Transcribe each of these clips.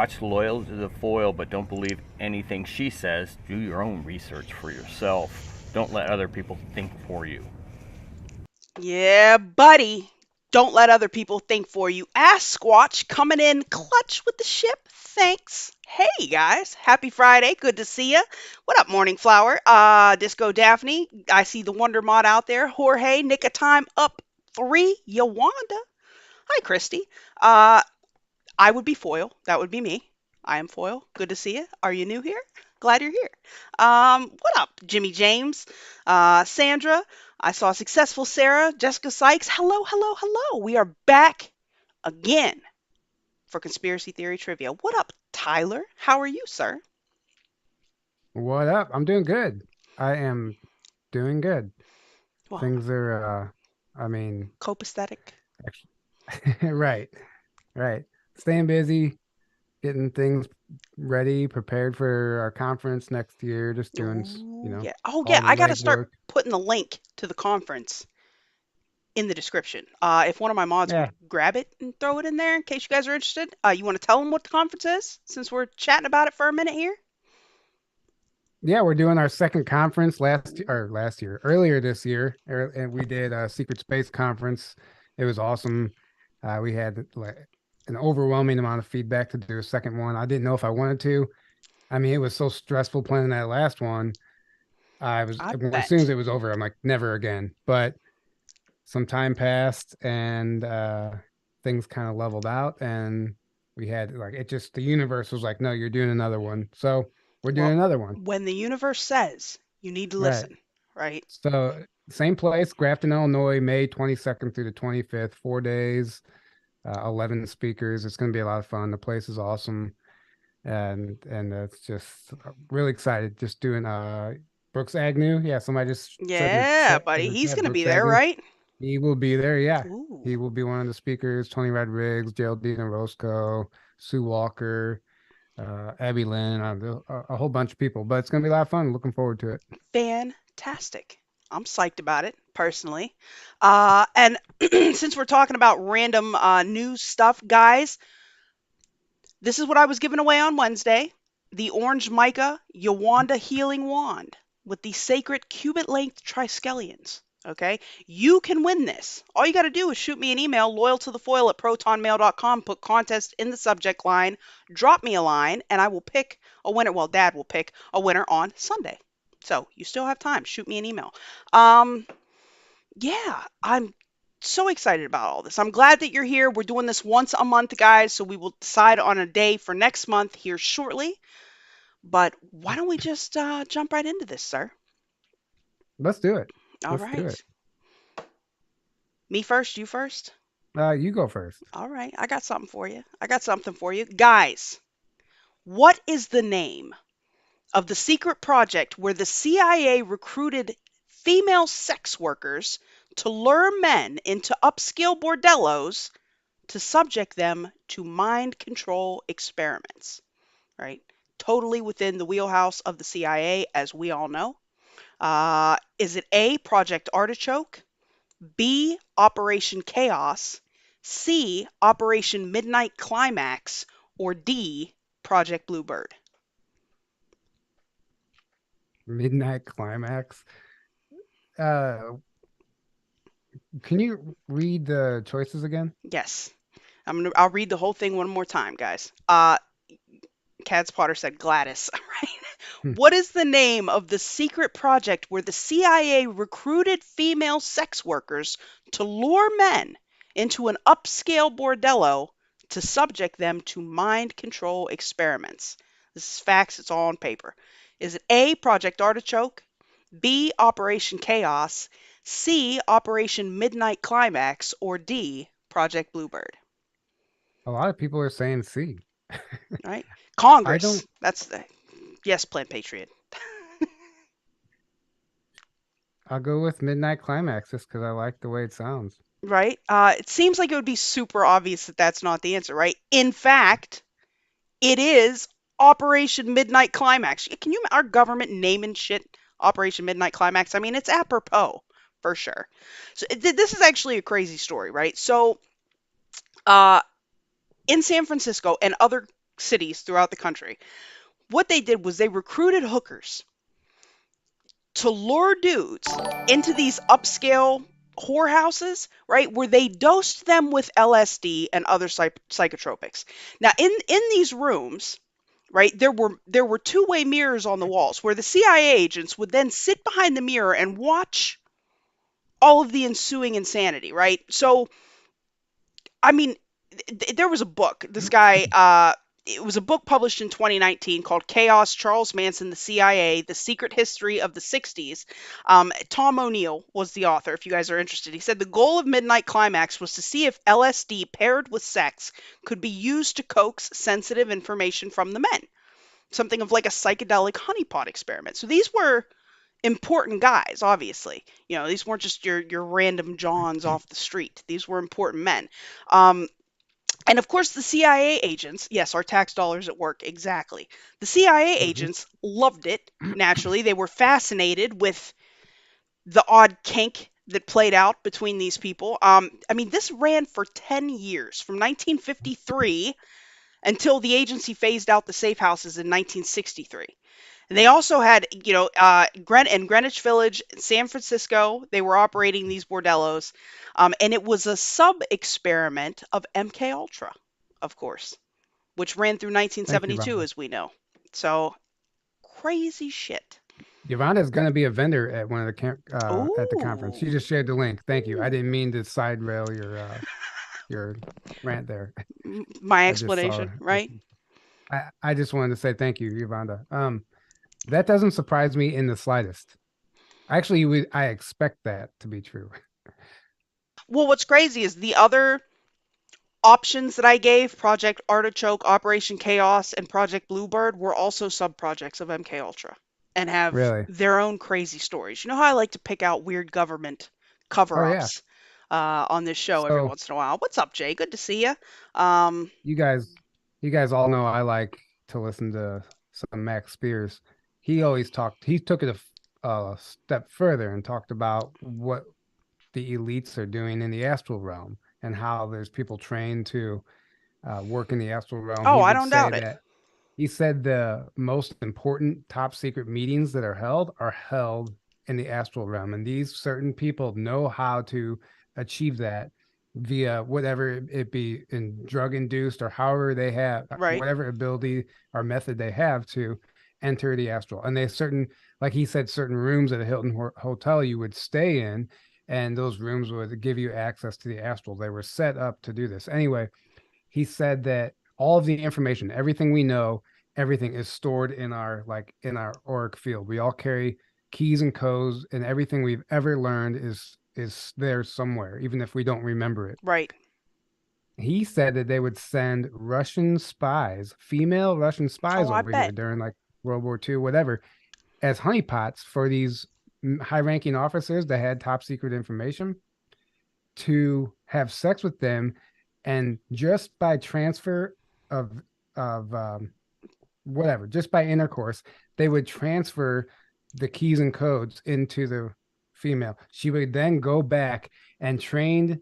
watch Loyal to the Foil, but don't believe anything she says. Do your own research for yourself. Don't let other people think for you. Yeah, buddy. Don't let other people think for you. Ask Squatch coming in clutch with the ship. Thanks. Hey guys, happy Friday. Good to see ya. What up, Morning Flower? Disco Daphne. I see the Wonder Mod out there. Jorge, Nick of Time up 3. Yawanda. Hi, Christy. Uh, I would be Foil. That would be me. I am Foil. Good to see you. Are you new here? Glad you're here. What up, Jimmy James? Sandra. I saw Successful Sarah. Jessica Sykes. Hello, hello, hello. We are back again for Conspiracy Theory Trivia. What up, Tyler? How are you, sir? What up? I'm doing good. I am doing good. Well, Things are, I mean, copacetic. right, right. Staying busy, getting things ready, prepared for our conference next year, just doing, Ooh, yeah. Oh, yeah. all the I got to start legwork. putting the link to the conference in the description. If one of my mods would Yeah, grab it and throw it in there in case you guys are interested. You want to tell them what the conference is since we're chatting about it for a minute here? yeah, we're doing our second conference last year, earlier this year, and we did a secret space conference. It was awesome. We had like an overwhelming amount of feedback to do a second one. I didn't know if I wanted to. I mean, it was so stressful planning that last one. I As soon as bet. it was over, I'm like, never again. But some time passed and things kind of leveled out. And we had like, the universe was like, no, you're doing another one. So we're doing Well, another one. when the universe says you need to Right. listen, right? So same place, Grafton, Illinois, May 22nd through the 25th, 4 days, 11 speakers. It's going to be a lot of fun. The place is awesome. And it's just really excited just doing Brooks Agnew. Yeah, somebody just said Yeah, buddy. in the He's chat going to be Brooks there, Agnew. right? He will be there. Yeah, Ooh. he will be one of the speakers. Tony Rodriguez, Geraldine Roscoe, Sue Walker, Abby Lynn, a whole bunch of people. But it's gonna be a lot of fun. Looking forward to it. Fantastic. I'm psyched about it personally. And since we're talking about random news stuff, guys, this is what I was giving away on Wednesday. The Orange Mica Yuvonda Healing Wand with the sacred cubit length triskelions. Okay, you can win this. All you got to do is shoot me an email, loyal2thefoil at protonmail.com, put contest in the subject line, drop me a line, and I will pick a winner. Well, Dad will pick a winner on Sunday. So you still have time. Shoot me an email. Um, yeah, I'm so excited about all this. I'm glad that you're here. We're doing this once a month, guys, so we will decide on a day for next month here shortly. But why don't we just jump right into this, sir? Let's do it. All Let's do it. right. Me first, you first? You go first. All right. I got something for you. I got something for you. Guys, what is the name of the secret project where the CIA recruited female sex workers to lure men into upscale bordellos to subject them to mind control experiments, right? Totally within the wheelhouse of the CIA, as we all know. Is it A, Project Artichoke, B, Operation Chaos, C, Operation Midnight Climax, or D, Project Bluebird? Midnight Climax. Uh, can you read the choices again? Yes. I'll read the whole thing one more time, guys. Cads Potter said Gladys, right? Hmm. What is the name of the secret project where the CIA recruited female sex workers to lure men into an upscale bordello to subject them to mind control experiments? This is facts, it's all on paper. Is it A, Project Artichoke, B, Operation Chaos, C, Operation Midnight Climax, or D, Project Bluebird? A lot of people are saying C. Right? I don't. Congress. That's the yes, Planned Patriot. I'll go with Midnight Climax just because I like the way it sounds. Right? It seems like it would be super obvious that that's not the answer, right? In fact, it is Operation Midnight Climax. Can you, our government naming shit Operation Midnight Climax? I mean, it's apropos for sure. So this is actually a crazy story, right? So, uh, in San Francisco and other cities throughout the country. What they did was they recruited hookers to lure dudes into these upscale whorehouses, right, where they dosed them with LSD and other psychotropics. Now, in these rooms, right, there were two-way mirrors on the walls where the CIA agents would then sit behind the mirror and watch all of the ensuing insanity, right? So, I mean, there was a book. This guy, it was a book published in 2019 called Chaos: Charles Manson, the CIA, The Secret History of the 60s. Tom O'Neill was the author, if you guys are interested. He said the goal of Midnight Climax was to see if LSD paired with sex could be used to coax sensitive information from the men. Something of like a psychedelic honeypot experiment. So these were important guys, obviously. You know, these weren't just your random Johns off the street. These were important men. Um, and of course, the CIA agents, yes, our tax dollars at work, exactly. The CIA Hmm. agents loved it, naturally. They were fascinated with the odd kink that played out between these people. I mean, this ran for 10 years, from 1953 until the agency phased out the safe houses in 1963. And they also had, in Greenwich Village, San Francisco, they were operating these bordellos, and it was a sub experiment of MK Ultra, of course, which ran through Thank you, 1972, Yvonne. as we know. So crazy shit. Yvonne is going to be a vendor at one of the at the conference. She Ooh, just shared the link. Thank you. I ooh. didn't mean to side rail your rant there. My I just saw. explanation, right? I just wanted to say thank you, Yuvonda. That doesn't surprise me in the slightest. Actually, I expect that to be true. Well, what's crazy is the other options that I gave, Project Artichoke, Operation Chaos, and Project Bluebird, were also sub projects of MK Ultra and have Really? their own crazy stories. You know how I like to pick out weird government cover Oh yeah. ups on this show every So once in a while. What's up, Jay? Good to see you. Um, you guys, you guys all know I like to listen to some Max Spears. He always talked. He took it a step further and talked about what the elites are doing in the astral realm and how there's people trained to work in the astral realm. oh, He I would don't say doubt it. that he said the most important top secret meetings that are held in the astral realm, and these certain people know how to achieve that via whatever it be in drug induced or however they have Right, whatever ability or method they have to enter the astral. And they certain, like he said, certain rooms at a Hilton hotel you would stay in, and those rooms would give you access to the astral. They were set up to do this anyway. He said that all of the information, everything we know, everything is stored in our auric field. We all carry keys and codes, and everything we've ever learned is there somewhere, even if we don't remember it. right. He said that they would send Russian spies, female Russian Oh, spies I over here bet. during like World War II, whatever, as honeypots for these high ranking officers that had top secret information to have sex with them, and just by transfer of whatever, just by intercourse, they would transfer the keys and codes into the female. She would then go back, and trained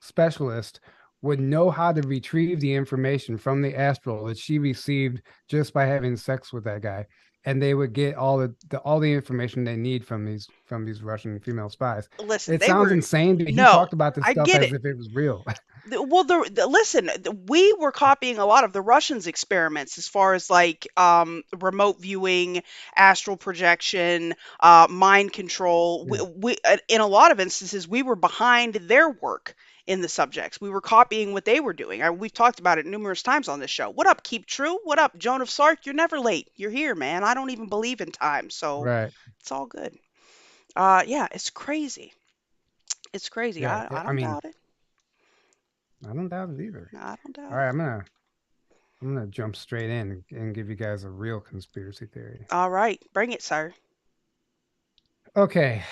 specialist would know how to retrieve the information from the astral that she received just by having sex with that guy, and they would get all the information they need from these Russian female spies. Listen, It they sounds were insane, but he no, talked about this I stuff get as it. if it was real. Well, listen, we were copying a lot of the Russians' experiments as far as like remote viewing, astral projection, mind control. Yeah. In a lot of instances, we were behind their work in the subjects. We were copying what they were doing. We've talked about it numerous times on this show. What up, Keep True? What up, Joan of Sark? You're never late. You're here, man. I don't even believe in time, so Right. it's all good. Yeah, it's crazy. It's crazy. Yeah. I I don't mean, doubt it. I don't doubt it either. I don't All doubt right, it. I'm gonna jump straight in and give you guys a real conspiracy theory. All right, bring it, sir. Okay.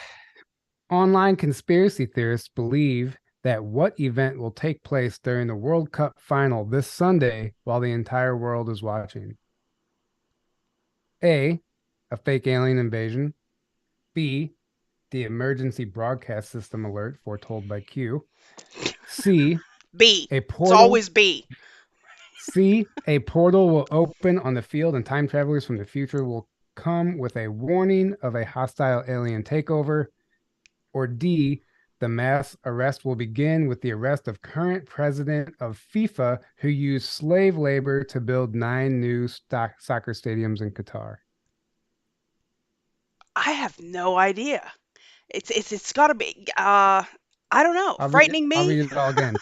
Online conspiracy theorists believe that what event will take place during the World Cup final this Sunday while the entire world is watching? A, a fake alien invasion. B, the emergency broadcast system alert foretold by Q. C, B. a It's portal. always B. C, a portal will open on the field and time travelers from the future will come with a warning of a hostile alien takeover. Or D, the mass arrest will begin with the arrest of current president of FIFA who used slave labor to build 9 new soccer stadiums in Qatar. I have no idea. It's got to be. I don't know. Frightening I'll me. read it all again.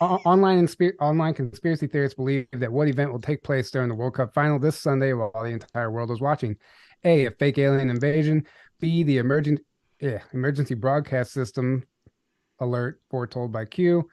Online conspiracy theorists believe that what event will take place during the World Cup final this Sunday while the entire world is watching? A fake alien invasion. B, the emergency broadcast system alert foretold by Q.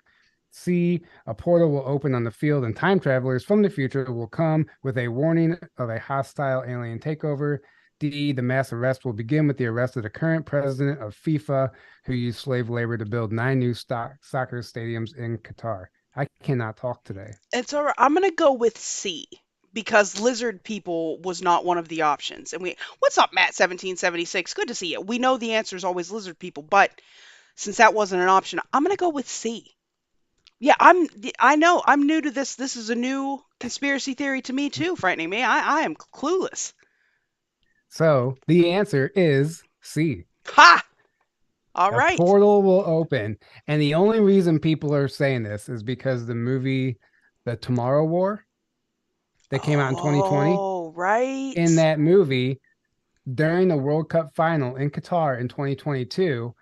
C, a portal will open on the field and time travelers from the future will come with a warning of a hostile alien takeover. D, the mass arrest will begin with the arrest of the current president of FIFA who used slave labor to build 9 new soccer stadiums in Qatar. I cannot talk today. It's all right. I'm gonna go with C because lizard people was not one of the options. And what's up, Matt 1776? Good to see you. We know the answer is always lizard people, but since that wasn't an option, I'm gonna go with C. Yeah, I know I'm new to this. This is a new conspiracy theory to me too, frightening me. I am clueless. So the answer is C. Ha! All A right. portal will open. And the only reason people are saying this is because the movie The Tomorrow War that came out in 2020. Oh, right. In that movie, during the World Cup final in Qatar in 2022,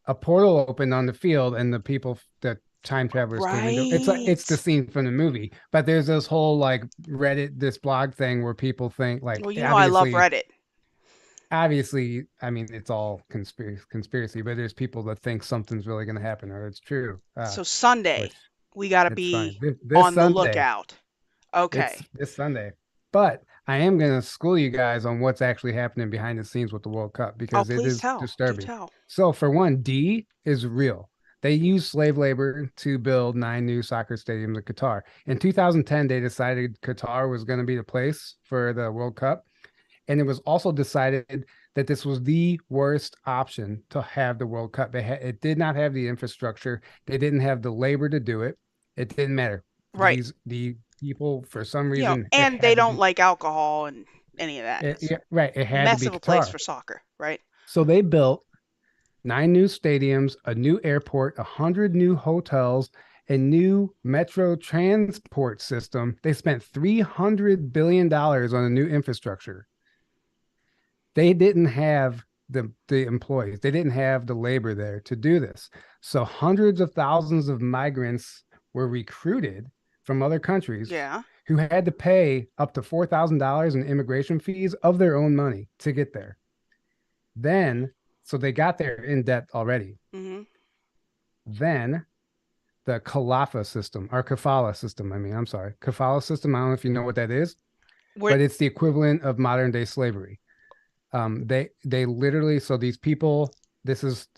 a portal opened on the field and the time travelers came into it's the Right. scene from the movie. But there's this whole like Reddit, this blog thing where people think like Well, you know I love Reddit. obviously, I mean, it's all conspiracy, but there's people that think something's really going to happen or it's true. So Sunday, Which we got to it's fine. be This on the Sunday, lookout. it's Okay. this Sunday. But I am going to school you guys on what's actually happening behind the scenes with the World Cup Oh, because it please is tell. Do disturbing. tell. So, for one, D is real. They used slave labor to build 9 new soccer stadiums in Qatar. In 2010, they decided Qatar was going to be the place for the World Cup. And it was also decided that this was the worst option to have the World Cup. It did not have the infrastructure. They didn't have the labor to do it. It didn't matter. Right. The people, for some You know, reason, it and they had to don't be like alcohol and any of that. It's yeah, right. It had to mess be of a place Qatar. for soccer, right? So they built 9 new stadiums, a new airport, 100 new hotels, a new metro transport system. They spent $300 billion on a new infrastructure. They didn't have the employees. They didn't have the labor there to do this. So hundreds of thousands of migrants were recruited from other countries Yeah. who had to pay up to $4,000 in immigration fees of their own money to get there. Then, so they got there in debt already. Mm-hmm. Then the Kafala system, I'm sorry, Kafala system. I don't know if you know what that is, but it's the equivalent of modern day slavery. They literally, so these people, this is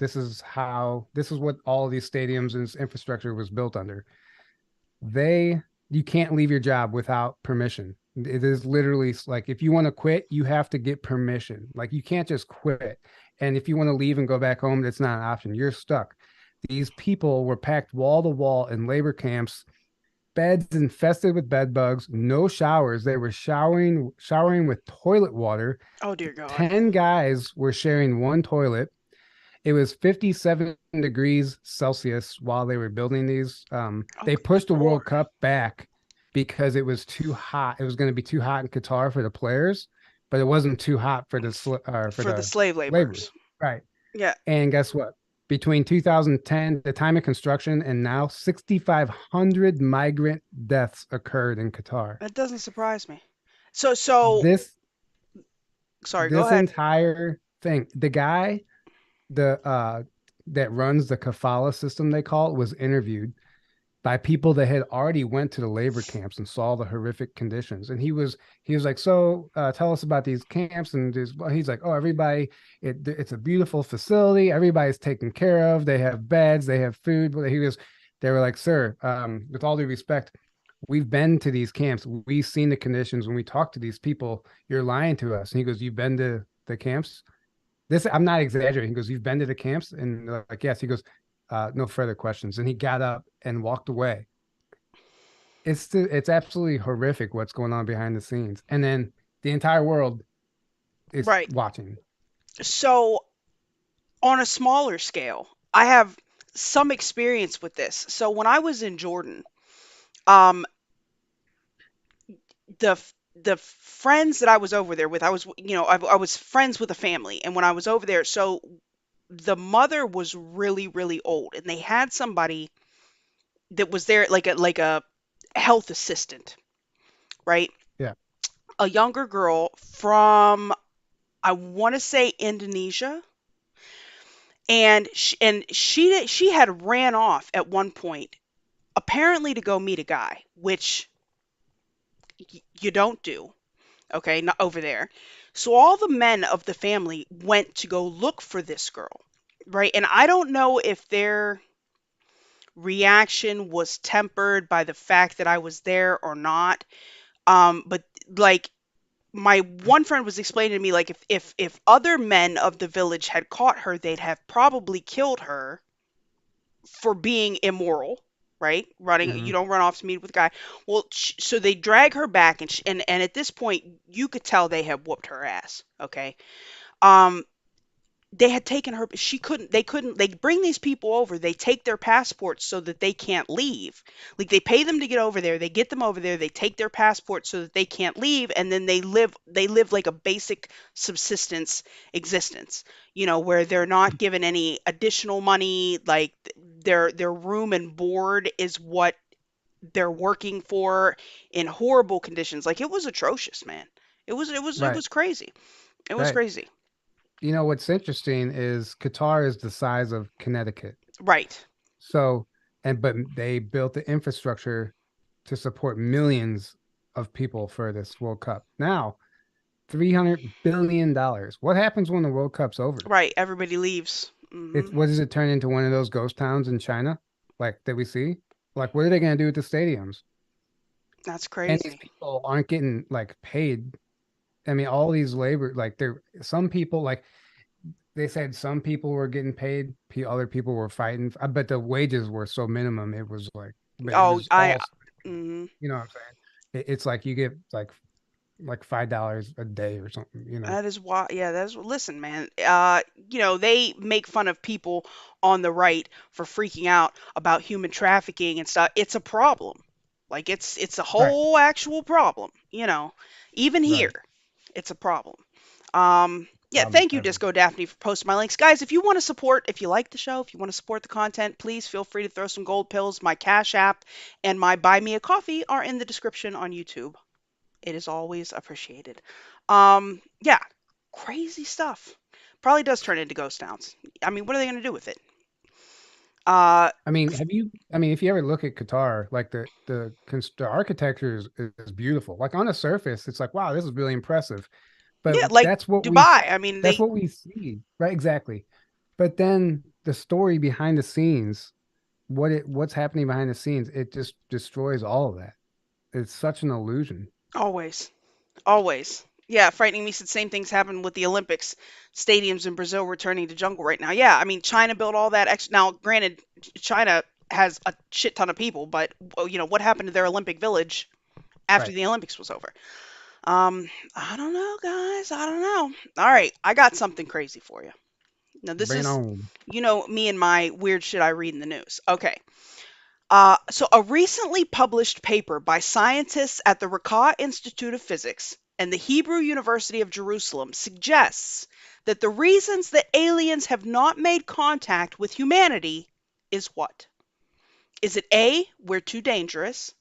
what all of these stadiums and infrastructure was built under. You can't leave your job without permission. It is literally like if you want to quit, you have to get permission. Like you can't just quit. And if you want to leave and go back home, that's not an option. You're stuck. These people were packed wall to wall in labor camps, beds infested with bed bugs, no showers. They were showering with toilet water. Oh dear God. 10 guys were sharing one toilet. It was 57 degrees Celsius while they were building these. They pushed the World Cup back because it was too hot. It was going to be too hot in Qatar for the players, but it wasn't too hot for the slave laborers. Right. Yeah. And guess what? Between 2010, the time of construction, and now 6,500 migrant deaths occurred in Qatar. That doesn't surprise me. So Sorry, go ahead. This entire thing, the guy that runs the kafala system, they call it, was interviewed by people that had already went to the labor camps and saw the horrific conditions. And he was like, so tell us about these camps. And he's like, oh, everybody, it's a beautiful facility. Everybody's taken care of. They have beds, they have food. But they were like, sir, with all due respect, we've been to these camps. We've seen the conditions. When we talk to these people, you're lying to us. And he goes, you've been to the camps? I'm not exaggerating. He goes, you've been to the camps? And they're like, yes. He goes, no further questions. And he got up and walked away. it's absolutely horrific what's going on behind the scenes, and then the entire world is Right. watching. So, on a smaller scale, I have some experience with this. So, when I was in Jordan, um, the friends that I was over there with, I was friends with a family, and when I was over there, so the mother was really, really old, and they had somebody that was there, like a health assistant, right? Yeah. A younger girl from, I want to say, Indonesia, and she had ran off at one point, apparently to go meet a guy, which you don't do, okay, not over there. So all the men of the family went to go look for this girl, right? And I don't know if their reaction was tempered by the fact that I was there or not. But like, my one friend was explaining to me, like, if other men of the village had caught her, they'd have probably killed her for being immoral, right? Running, Hmm. you don't run off to meet with a guy. Well, so they drag her back, and at this point, you could tell they had whooped her ass. Okay. Um, they had taken her, they bring these people over, they take their passports so that they can't leave. Like, they pay them to get over there, they get them over there, they take their passports so that they can't leave, and then they live like a basic subsistence existence, where they're not given any additional money. Like, their room and board is what they're working for, in horrible conditions. Like, it was atrocious, man. It was Right. crazy. It was Right. crazy. What's interesting is Qatar is the size of Connecticut. Right. So, but they built the infrastructure to support millions of people for this World Cup. Now, $300 billion. What happens when the World Cup's over? Right, everybody leaves. What does it turn into, one of those ghost towns in China, like that we see? Like, what are they going to do with the stadiums? That's And these crazy. people aren't getting like paid. I mean, all these labor, like there, some people, like they said, some people were getting paid, other people were fighting. I bet the wages were so minimum. It was like, but it Oh, was I all, mhm. you know what I'm saying? It's like you get like $5 a day or something, That is why, yeah, that's, listen, man. They make fun of people on the right for freaking out about human trafficking and stuff. It's a problem. Like, it's a Right, whole actual problem. Even here, right. it's a problem. Yeah, Problem thank you, everywhere. Disco Daphne, for posting my links. Guys, if you like the show, if you want to support the content, please feel free to throw some gold pills. My Cash App and my Buy Me a Coffee are in the description on YouTube. It is always appreciated. Yeah, crazy stuff. Probably does turn into ghost towns. I mean, what are they going to do with it? Uh, I mean, if you ever look at Qatar, like the architecture is beautiful. Like on the surface, it's like, wow, this is really impressive. But yeah, like Dubai. I mean, that's what we see, right? Exactly. But then the story behind the scenes, what's happening behind the scenes, it just destroys all of that. It's such an illusion. always, always. Yeah, frightening me said same things happen with the Olympics. Stadiums in Brazil returning to jungle right now. Yeah, I mean, China built all that extra. Now, granted, China has a shit ton of people, but what happened to their Olympic village after Right. the Olympics was over? I don't know, guys. I don't know. All right, I got something crazy for you. Now, this Bring it is, on. me and my weird shit I read in the news. Okay. So, a recently published paper by scientists at the Rakah Institute of Physics and the Hebrew University of Jerusalem suggests that the reasons that aliens have not made contact with humanity is what? Is it A, we're too dangerous?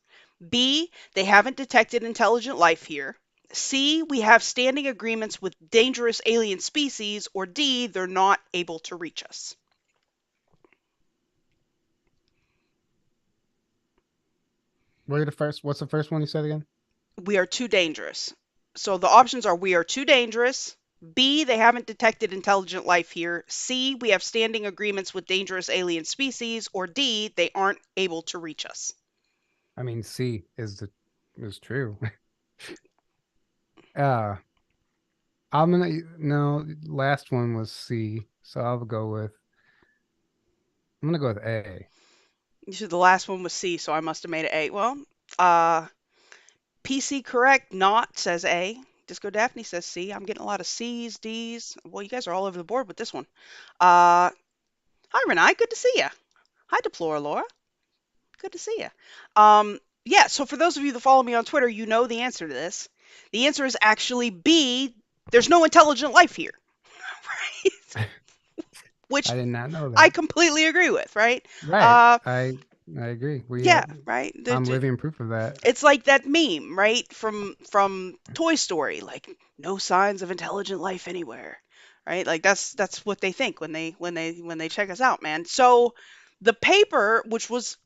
B, they haven't detected intelligent life here? C, we have standing agreements with dangerous alien species? Or D, they're not able to reach us? What's the first one you said again? We are too dangerous. So the options are: we are too dangerous. B, they haven't detected intelligent life here. C, we have standing agreements with dangerous alien species. Or D, they aren't able to reach us. I mean, C is true. Uh, I'm gonna no, last one was C, so I'm gonna go with A. You said the last one was C, so I must have made it A. Well, Uh, PC correct, not says A. Disco Daphne says C. I'm getting a lot of C's, D's. Well, you guys are all over the board with this one. Hi, Renai. Good to see you. Hi, Deplora Laura. Good to see you. Yeah, so for those of you that follow me on Twitter, you know the answer to this. The answer is actually B. There's no intelligent life here, right? Which I did not know I that. completely agree with, right? Right. Uh, I agree. yeah, right. I'm living proof of that. It's like that meme, right, from Toy Story, like no signs of intelligent life anywhere, right? Like that's what they think when they check us out, man. So the paper, which was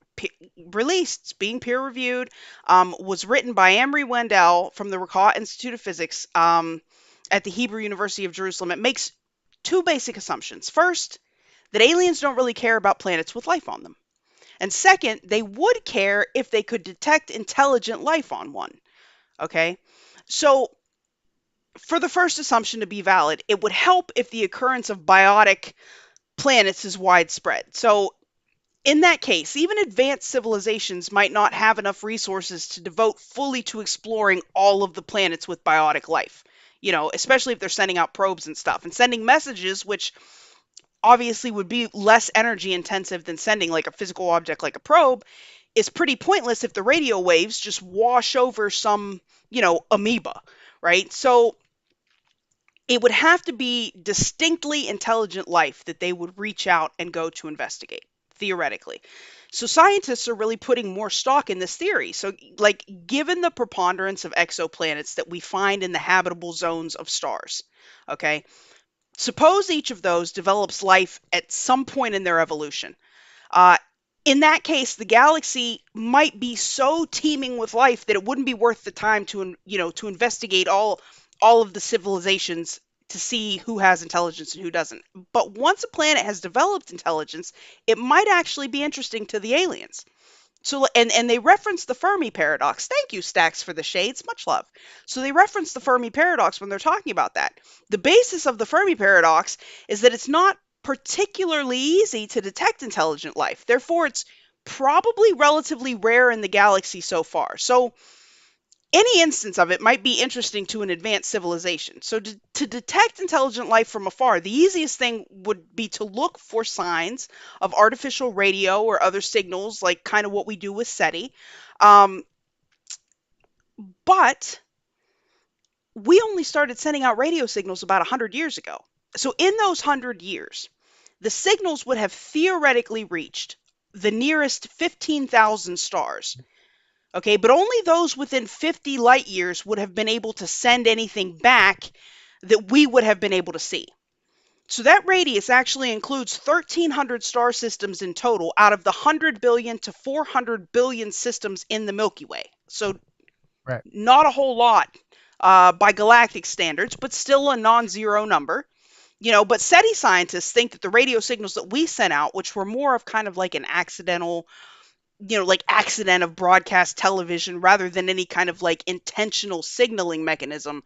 released, being peer reviewed, was written by Amory Wendell from the Rakah Institute of Physics at the Hebrew University of Jerusalem. It makes two basic assumptions. First, that aliens don't really care about planets with life on them. And second, they would care if they could detect intelligent life on one. Okay? So, for the first assumption to be valid, it would help if the occurrence of biotic planets is widespread. So, in that case, even advanced civilizations might not have enough resources to devote fully to exploring all of the planets with biotic life. Especially if they're sending out probes and stuff and sending messages, which obviously would be less energy intensive than sending like a physical object like a probe, is pretty pointless if the radio waves just wash over some, amoeba, right? So it would have to be distinctly intelligent life that they would reach out and go to investigate, theoretically. So scientists are really putting more stock in this theory. So, like, given the preponderance of exoplanets that we find in the habitable zones of stars, okay, suppose each of those develops life at some point in their evolution. Uh, in that case, the galaxy might be so teeming with life that it wouldn't be worth the time to investigate all of the civilizations to see who has intelligence and who doesn't. But once a planet has developed intelligence, it might actually be interesting to the aliens. So and they reference the Fermi paradox. Thank you, Stacks, for the shades. Much love. So they reference the Fermi paradox when they're talking about that. The basis of the Fermi paradox is that it's not particularly easy to detect intelligent life. Therefore, it's probably relatively rare in the galaxy so far. So any instance of it might be interesting to an advanced civilization. So to detect intelligent life from afar, the easiest thing would be to look for signs of artificial radio or other signals, like kind of what we do with SETI. Um, but we only started sending out radio signals about 100 years ago. So in those 100 years, the signals would have theoretically reached the nearest 15,000 stars. Okay, but only those within 50 light years would have been able to send anything back that we would have been able to see. So that radius actually includes 1,300 star systems in total out of the 100 billion to 400 billion systems in the Milky Way. So Right. not a whole lot by galactic standards, but still a non-zero number. But SETI scientists think that the radio signals that we sent out, which were more of kind of like an accidental like accident of broadcast television rather than any kind of like intentional signaling mechanism,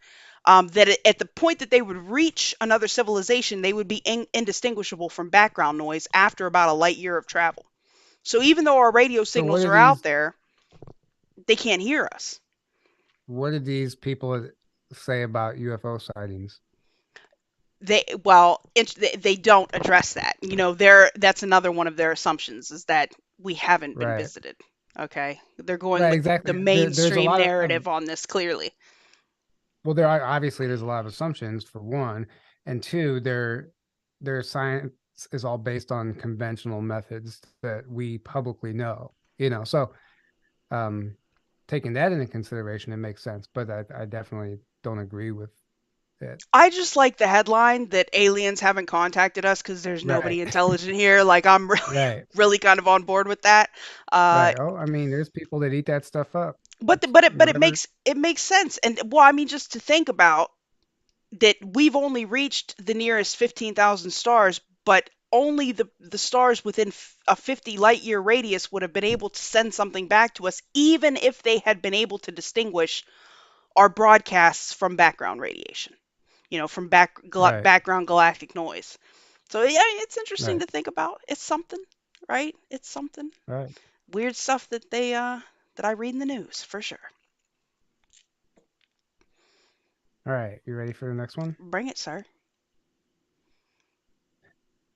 that at the point that they would reach another civilization, they would be indistinguishable from background noise after about a light year of travel. So even though our radio So what signals do are out these there, they can't hear us. what did these people say about UFO sightings? They don't address that. That's another one of their assumptions, is that we haven't been Right. visited. Okay, they're going Right, with the exactly. There's a mainstream lot of narrative on this clearly. well, there are obviously there's a lot of assumptions for one, and two, their science is all based on conventional methods that we publicly know. So um, taking that into consideration, it makes sense. But I definitely don't agree with it. I just like the headline that aliens haven't contacted us because there's Right, nobody intelligent here. Like, I'm really, right, really kind of on board with that. Uh, right. Oh, I mean, there's people that eat that stuff up. but It's it whatever. makes sense. And well, I mean, just to think about that, we've only reached the nearest 15,000 stars, but only the stars within a 50 light year radius would have been able to send something back to us, even if they had been able to distinguish our broadcasts from background radiation. From Right, background galactic noise. So yeah, it's interesting right, to think about. It's something, right? It's something right. weird stuff that that I read in the news for sure. All right, you ready for the next one? Bring it, sir.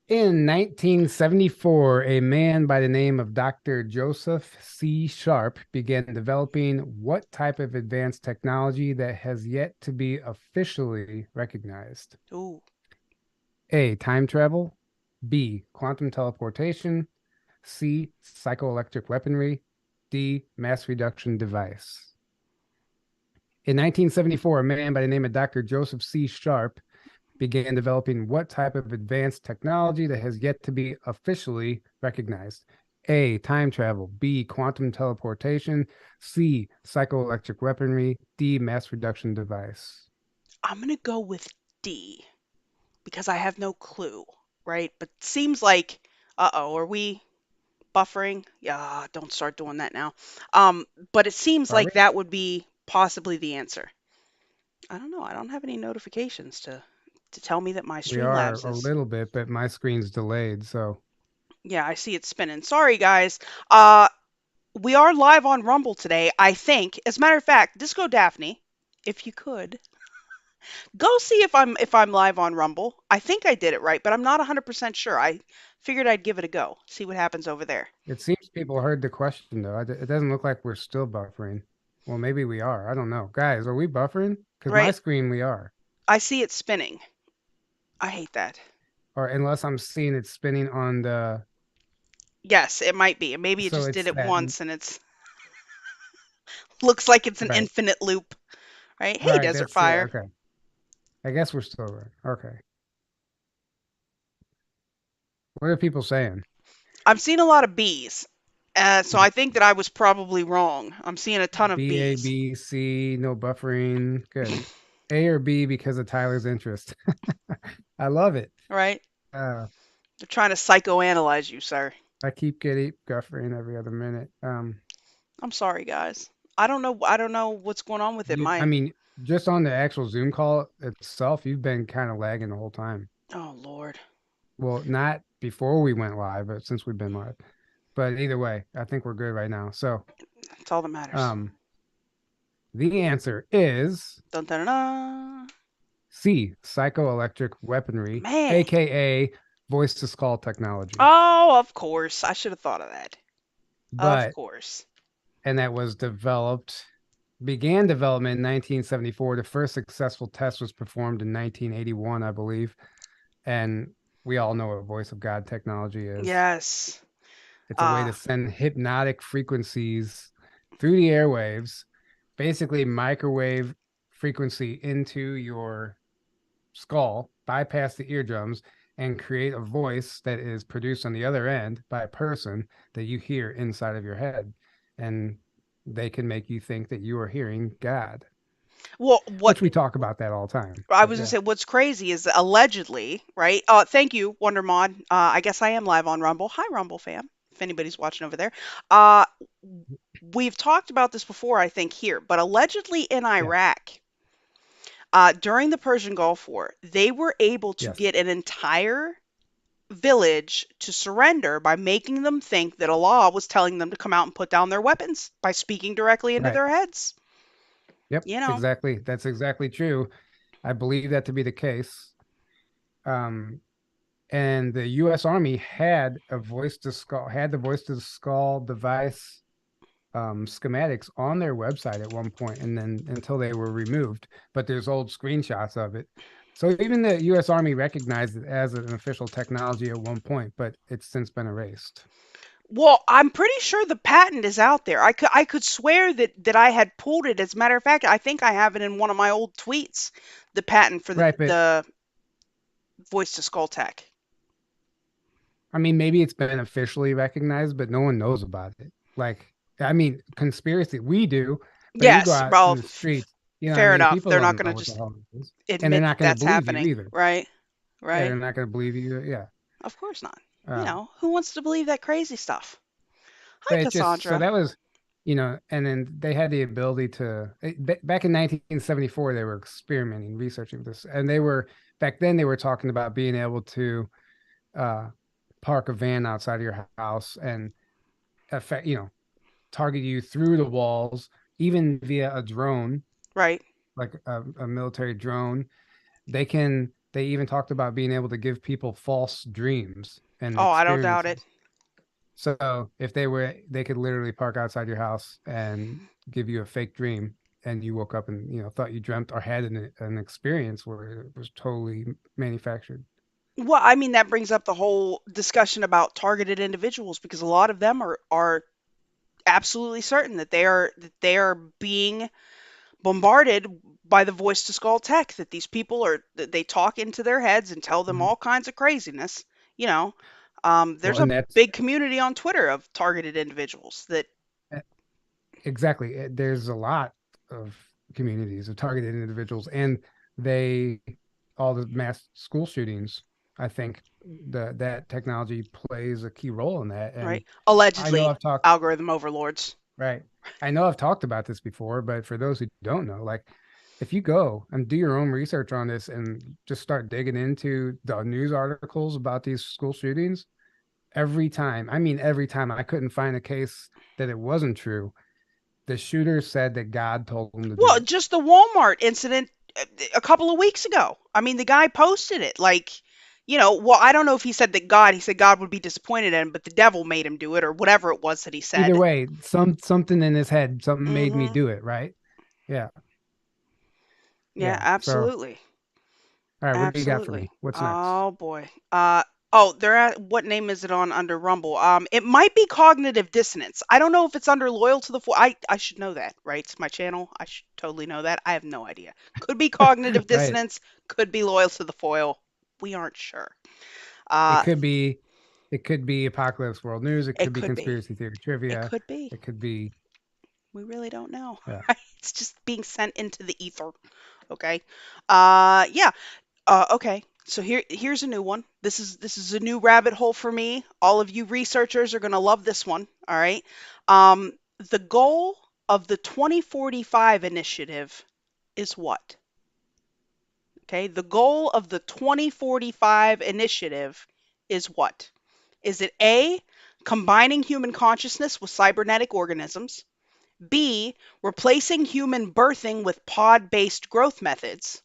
In 1974, a man by the name of Dr. Joseph C. Sharp began developing what type of advanced technology that has yet to be officially recognized? Ooh. A. Time travel. B. Quantum teleportation. C. Psychoelectric weaponry. D. Mass reduction device. In 1974, a man by the name of Dr. Joseph C. Sharp began developing what type of advanced technology that has yet to be officially recognized? A. Time travel. B. Quantum teleportation. C. Psychoelectric weaponry. D. Mass reduction device. I'm going to go with D because I have no clue, right? But seems like, uh-oh, are we buffering? Yeah, don't start doing that now. But it seems Are we? like that would be possibly the answer. I don't know. I don't have any notifications to tell me that my We are Streamlabs a is. little bit, but my screen's delayed. So Yeah, I see it spinning. Sorry, guys. Uh, we are live on Rumble today, I think. As a matter of fact, Disco Daphne, if you could, go see if I'm live on Rumble. I think I did it right, but I'm not 100% sure. I figured I'd give it a go. See what happens over there. it seems people heard the question, though. It doesn't look like we're still buffering. Well, maybe we are. I don't know. Guys, are we buffering? Because my Right? screen, we are. I see it spinning. I hate that. Or unless I'm seeing it spinning on the. Yes, it might be. Maybe it So just it's did it that. once and it's looks like it's an Right. infinite loop, right? Hey, Right. Desert That's it. Fire. Okay. I guess we're still right. Okay. What are people saying? I'm seeing a lot of B's. So I think that I was probably wrong. I'm seeing a ton of B, A, B's, B, C, no buffering. Good. A or B because of Tyler's interest. I love it. right? Uh, They're trying to psychoanalyze you, sir. I keep getting buffering every other minute. I'm sorry, guys. I don't know what's going on with it. I My mean, just on the actual Zoom call itself, you've been kind of lagging the whole time. oh Lord. Well, not before we went live, but since we've been live. But either way, I think we're good right now. So, That's all that matters. um, the answer is Dun dun dun. Dun. C, psychoelectric weaponry, Man. aka voice to skull technology. Oh, of course. I should have thought of that. Of But course. and that was began development in 1974. The first successful test was performed in 1981, I believe. And we all know what voice of God technology is. Yes. It's a way to send hypnotic frequencies through the airwaves, basically microwave frequency into your skull, bypass the eardrums, and create a voice that is produced on the other end by a person that you hear inside of your head. And they can make you think that you are hearing God, Well, which we talk about that all the time. I But was gonna yeah, say what's crazy is allegedly, right? Thank you, Wonder Mod. I guess I am live on Rumble. Hi, Rumble fam. If anybody's watching over there, uh, we've talked about this before, I think here, but allegedly in yeah, Iraq, during the Persian Gulf War, they were able to yes, get an entire village to surrender by making them think that Allah was telling them to come out and put down their weapons by speaking directly into right. their heads. Yep, You know, that's exactly true. I believe that to be the case. Um, and the U.S. Army had the voice to skull device schematics on their website at one point, and then until they were removed. But there's old screenshots of it. So even the U.S. Army recognized it as an official technology at one point, but it's since been erased. well, I'm pretty sure the patent is out there. I could swear that I had pulled it. As a matter of fact, I think I have it in one of my old tweets. The patent for the Right, but the voice to skull tech. I mean, maybe it's been officially recognized, but no one knows about it. Like, I mean, conspiracy, we do, but you go Yes, out in well, the streets, you know what I fair mean? enough. People They're not don't going know to what the just hell it is. And they're admit that not going to that's believe you happening, either. right? Yeah, Right? they're not going to believe you. Yeah. Of course not. You Um, know, who wants to believe that crazy stuff? Hi, but it's just so Cassandra. that was, and then they had the ability to back in 1974 they were experimenting, researching this, and back then they were talking about being able to uh, park a van outside of your house and affect, target you through the walls, even via a drone, Right. like a military drone. They even talked about being able to give people false dreams and Oh, I don't doubt experiences. it. So if they could literally park outside your house and give you a fake dream, and you woke up and thought you dreamt or had an experience where it was totally manufactured. Well, I mean, that brings up the whole discussion about targeted individuals because a lot of them are absolutely certain that they are being bombarded by the voice to skull tech, that these people are that they talk into their heads and tell them Mhm. all kinds of craziness. You know, Well, there's and a that's big community on Twitter of targeted individuals that exactly. There's a lot of communities of targeted individuals, and they all the mass school shootings. I think that technology plays a key role in that. And right I know allegedly I've talked algorithm overlords. right. I know I've talked about this before, but for those who don't know, like if you go and do your own research on this and just start digging into the news articles about these school shootings, every time I couldn't find a case that it wasn't true. The shooter said that God told him to do Well, it. just the Walmart incident a couple of weeks ago. I mean, the guy posted it like, well, I don't know if he said God would be disappointed in him, but the devil made him do it or whatever it was that he Either said. way, something in his head, something made me Mhm. do it, right? Yeah, Yeah, yeah. So, absolutely. all right, what do you got for Absolutely. me? What's next? Oh boy. They're at what name is it on under Rumble? It might be cognitive dissonance. I don't know if it's under Loyal to the Foil. I should know that, right? It's my channel. I should totally know that. I have no idea. Could be cognitive Right. dissonance, could be Loyal to the Foil. We aren't sure. It Uh could be, it could be Apocalypse World News. It it could be could be. conspiracy theory It trivia. could be. It could be, We really don't know. yeah. Right? It's just being sent into the ether. Okay. Yeah. Okay, so here's a new one. This is a new rabbit hole for me. All of you researchers are gonna love this one. All right. Um, the goal of the 2045 initiative is what? Okay, the goal of the 2045 initiative is what? Is it A, combining human consciousness with cybernetic organisms? B, replacing human birthing with pod-based growth methods?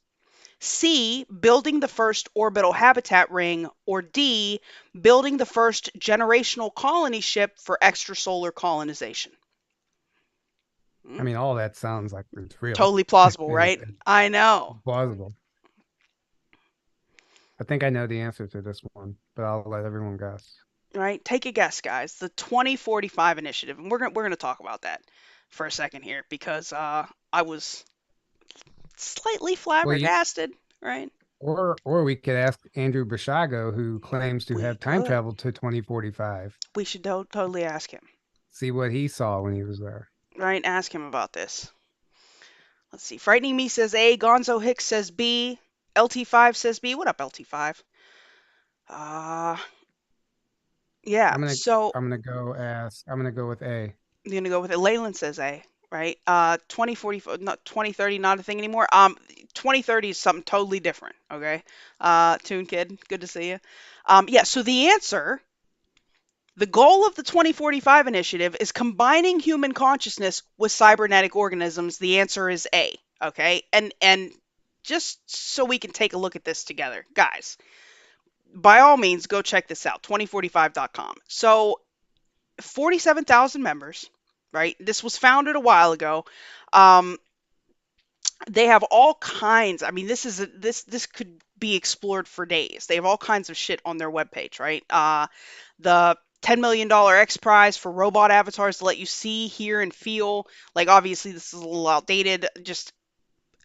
C, building the first orbital habitat ring, or D, building the first generational colony ship for extrasolar colonization? I Hmm? mean, all that sounds like it's real Totally plausible, and right? I know. plausible. I think I know the answer to this one, but I'll let everyone guess. Right? Take a guess, guys. The 2045 initiative, and we're gonna talk about that for a second here because I was slightly Well, flabbergasted, right? or we could ask Andrew Bashago, who claims to We have time could. traveled to 2045. We should totally ask him, See what he saw when he was there. right? Ask him about this. Let's see. Frightening Me says A. Gonzo Hicks says B. LT5 says B. What up, LT5? Uh, yeah. I'm gonna So I'm gonna go with A. you're gonna go with it. Leyland says A, right? 2040, not 2030, not a thing anymore. 2030 is something totally different. Okay. Toon Kid, good to see you. Yeah. So the goal of the 2045 initiative is combining human consciousness with cybernetic organisms. The answer is A. Okay. And just so we can take a look at this together, guys, by all means, go check this out, 2045.com. So 47,000 members, right? This was founded a while ago. Um, they have all kinds. I mean, this could be explored for days. They have all kinds of shit on their webpage, right? The $10 million X prize for robot avatars to let you see, hear, and feel. Like, obviously, this is a little outdated, just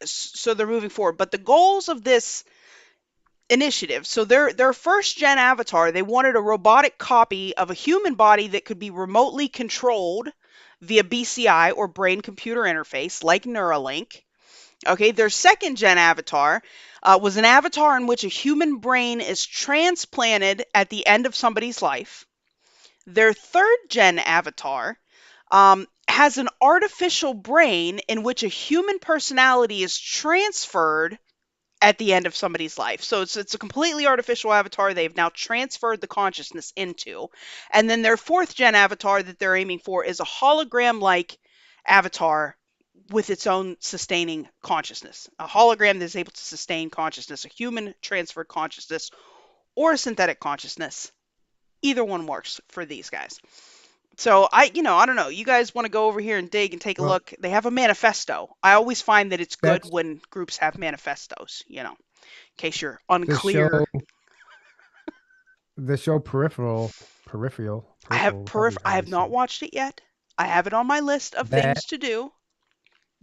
so they're moving forward. But the goals of this initiative, so their first gen avatar, they wanted a robotic copy of a human body that could be remotely controlled via BCI or brain computer interface, like Neuralink. Okay, their second gen avatar was an avatar in which a human brain is transplanted at the end of somebody's life. Their third gen avatar has an artificial brain in which a human personality is transferred at the end of somebody's life. So it's a completely artificial avatar they've now transferred the consciousness into. And then their fourth gen avatar that they're aiming for is a hologram like avatar with its own sustaining consciousness. A hologram that is able to sustain consciousness, a human transferred consciousness or a synthetic consciousness. Either one works for these guys. So I don't know. You guys want to go over here and dig and take a Well, look. They have a manifesto. I always find that it's good that's when groups have manifestos, in case you're the show. unclear. The show Peripheral, however I how you have say not it. watched it yet. I have it on my list of That things to do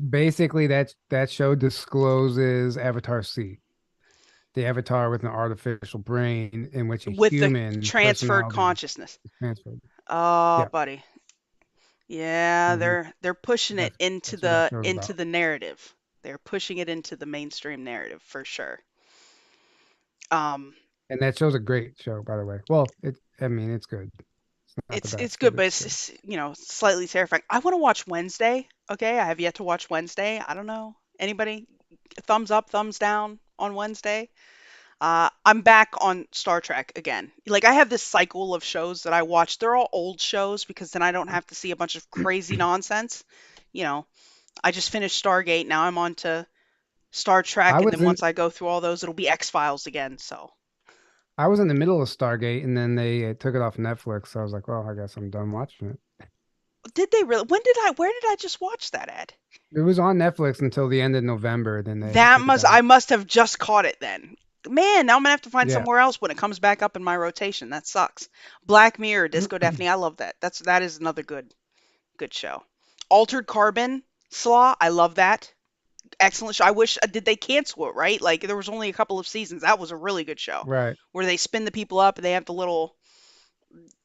basically that show discloses Avatar C, the avatar with an artificial brain in which a with the human transferred personality consciousness. is transferred. Oh, Yeah, buddy. Yeah, hmm they're pushing it that's into that's what that the show's into about. the narrative. They're pushing it into the mainstream narrative for sure. Um, And that show's a great show, by the way. Well, I mean, it's good. It's not the it's best, good, but but it's it's good. just, slightly terrifying. I want to watch Wednesday. Okay, I have yet to watch Wednesday. I don't know. Anybody? Thumbs up, thumbs down on Wednesday. I'm back on Star Trek again. Like I have this cycle of shows that I watch. They're all old shows because then I don't have to see a bunch of crazy nonsense. You know, I just finished Stargate. Now I'm on to Star I Trek, and was then in once I go through all those, it'll be X Files again. So, I was in the middle of Stargate, and then they took it off Netflix. So I was like, well, I guess I'm done watching it. did they really? Where did I just watch that at? It was on Netflix until the end of November. Then they took it I down. must have just caught it then. Man, now I'm gonna have to find Yeah. somewhere else when it comes back up in my rotation. That sucks. Black Mirror, Disco Daphne, I love that. That is another good show. Altered Carbon, Slaw, I love that. Excellent show. I wish did they cancel it, right? Like there was only a couple of seasons. That was a really good show Right. where they spin the people up and they have the little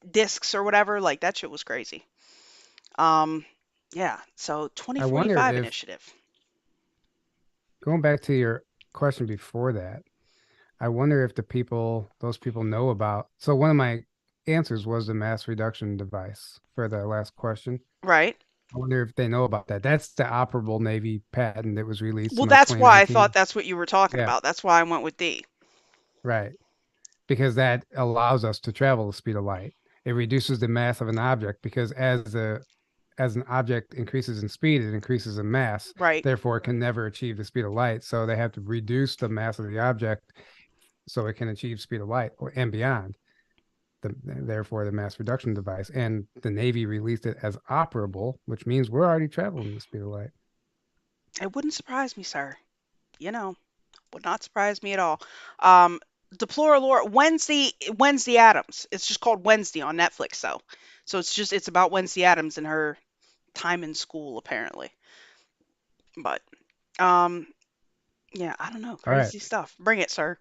discs or whatever. Like that shit was crazy. Um yeah, so I wonder 2045 if, initiative. going back to your question before that, I wonder if those people know about. So one of my answers was the mass reduction device for the last question. Right? I wonder if they know about that. That's the operable Navy patent that was released Well, in like that's why I thought 2019. that's what you were talking Yeah, about. That's why I went with D. right. Because that allows us to travel the speed of light. It reduces the mass of an object because as an object increases in speed, it increases in mass. Right. Therefore, it can never achieve the speed of light. So they have to reduce the mass of the object so it can achieve speed of light and beyond. Therefore, the mass reduction device. And the Navy released it as operable, which means we're already traveling the speed of light. It wouldn't surprise me, sir. You know, would not surprise me at all. Um, Deplorable Wednesday Adams. It's just called Wednesday on Netflix, though. So it's about Wednesday Adams and her time in school, apparently. But um, yeah, I don't know, All right. crazy stuff. Bring it, sir.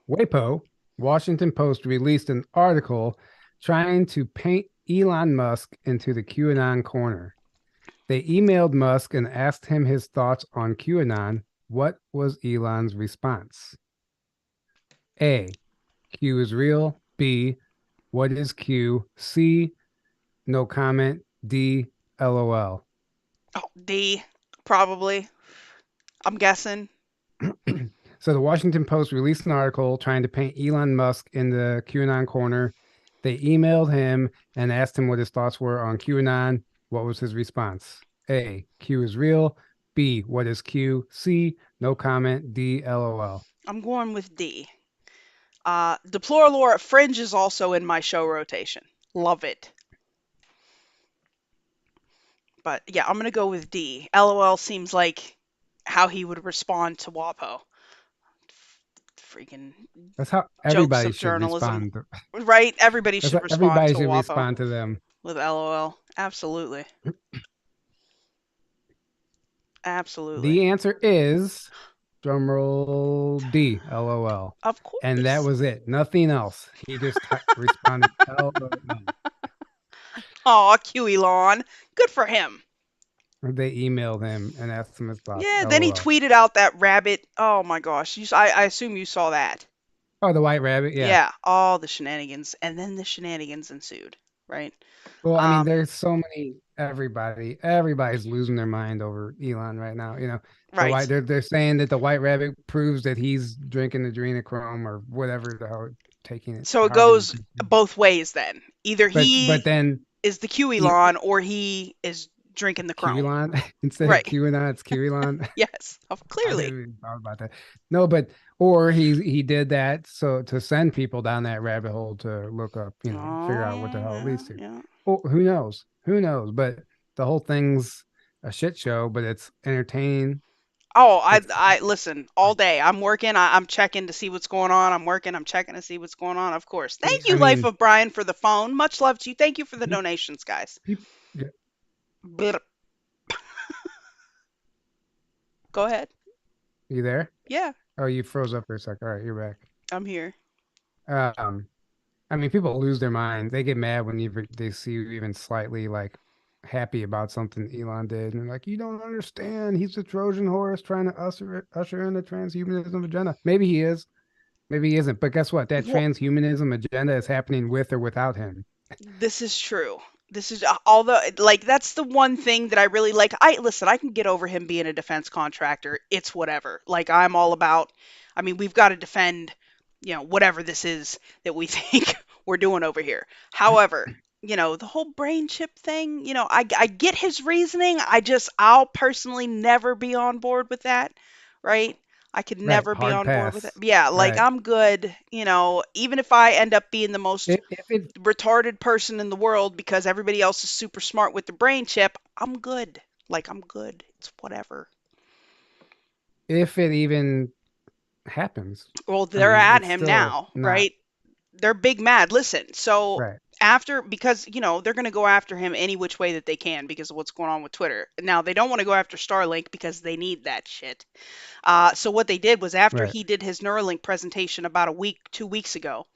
WAPO, Washington Post released an article trying to paint Elon Musk into the QAnon corner. They emailed Musk and asked him his thoughts on QAnon. What was Elon's response? A, Q is real. B, what is Q? C, no comment. D, LOL. Oh, D, probably. I'm guessing. So the Washington Post released an article trying to paint Elon Musk in the QAnon corner. They emailed him and asked him what his thoughts were on QAnon. What was his response? A, Q is real. B, what is Q? C, no comment. D, LOL. I'm going with D. Deplorable Fringe is also in my show rotation. Love it. But yeah, I'm gonna go with D. LOL seems like how he would respond to WAPO. Freaking That's how jokes everybody of should journalism, respond. right? Everybody That's should how respond everybody to should WAPO respond to them. with LOL. Absolutely. Absolutely. The answer is drumroll D, LOL. Of And that course. was it. Nothing else. He just responded LOL. Aw, Q Elon. Good for him. They emailed him and asked him his thoughts. Yeah, then he LOL. tweeted out that rabbit. Oh my gosh. I assume you saw that. Oh, the white rabbit. Yeah. Yeah, all the shenanigans. And then the shenanigans ensued. right? Well, I mean, Um, there's so many everybody's losing their mind over Elon right now. The white right. they're saying that the white rabbit proves that he's drinking adrenochrome or whatever the hell, taking it So it however you goes take it. both ways then. Either But he then is the E- Elon or he is drinking the chrome. QAnon instead of Right. QAnon, it's QAnon. Yes. I Clearly. didn't even thought about that. No, but or he did that so to send people down that rabbit hole to look up, figure out what the Oh, hell it yeah, leads to. yeah. Oh, who knows? Who knows? But the whole thing's a shit show, but it's entertaining. Oh, It's I listen all day. I'm working. I'm checking to see what's going on. I'm working. I'm checking to see what's going on. Of course. Thank I you, Life mean, of Brian, for the phone. Much love to you. Thank you for the people, donations, guys. people, Blip. Go ahead. you there? Yeah, Oh, you froze up for a sec. All right, you're I'm here. back. I mean, people lose their mind. They get mad when they see you even slightly like happy about something Elon did, and they're like, "You don't understand. He's a Trojan horse trying to usher in the transhumanism agenda." Maybe he is, maybe he isn't. But guess what? That Well, transhumanism agenda is happening with or without him. this is true. This is although like that's the one thing that I really like. I listen, I can get over him being a defense contractor. It's whatever. Like I'm all about I mean, we've got to defend, whatever this is that we think we're doing over here. However, the whole brain chip thing, I get his reasoning. I'll personally never be on board with that, right? I could Right, never be hard on board with it. pass. Yeah, like Right. I'm good, even if I end up being the most If it retarded person in the world because everybody else is super smart with the brain chip, I'm good. Like I'm good. It's whatever. if it even happens, Well, I they're mean, at it's him still now, not right? They're big mad. Listen, so right. because they're going to go after him any which way that they can because of what's going on with Twitter. Now they don't want to go after Starlink because they need that shit. So what they did was after Right. he did his Neuralink presentation about a week, 2 weeks ago,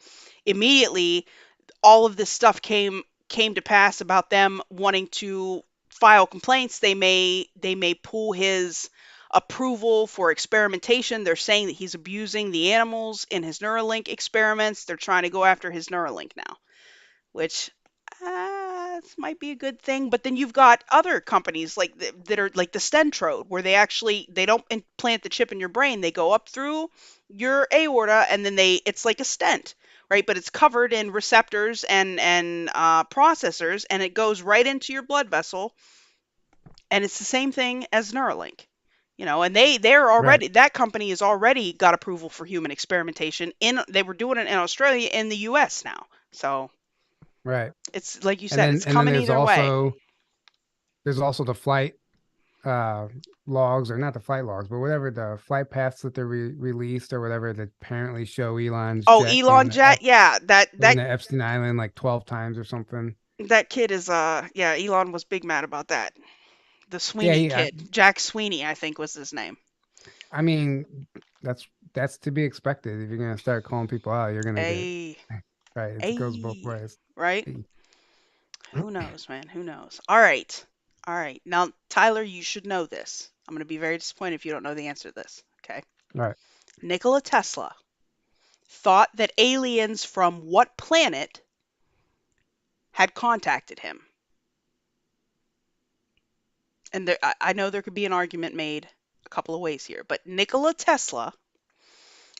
immediately all of this stuff came to pass about them wanting to file complaints. They may pull his approval for experimentation. They're saying that he's abusing the animals in his Neuralink experiments. They're trying to go after his Neuralink now, which might be a good thing. But then you've got other companies like that are like the Stentrode, where they don't implant the chip in your brain. They go up through your aorta, and then it's like a stent, right? But it's covered in receptors and processors, and it goes right into your blood vessel, and it's the same thing as Neuralink. And they're Right. already that company has already got approval for human experimentation they were doing it in Australia, in the US now. So Right. it's like you And said, then it's and then coming either way. there's also the flight uh logs, or not the flight logs, but whatever the flight paths that they're released or whatever, that apparently show Elon's Oh, jet Elon Jet, yeah, going to Epstein Island like 12 times or something. that kid is yeah, Elon was big mad about that. The Yeah, Sweeney yeah. kid, Jack Sweeney, I think was his name. I mean, that's to be expected. If you're gonna start calling people out, you're gonna get A right. It goes both a ways. right? Hey. Who knows, man? Who knows? All right. All right. Now, Tyler, you should know this. I'm going to be very disappointed if you don't know the answer to this. Okay. All right. Nikola Tesla thought that aliens from what planet had contacted him? And I know there could be an argument made a couple of ways here, but Nikola Tesla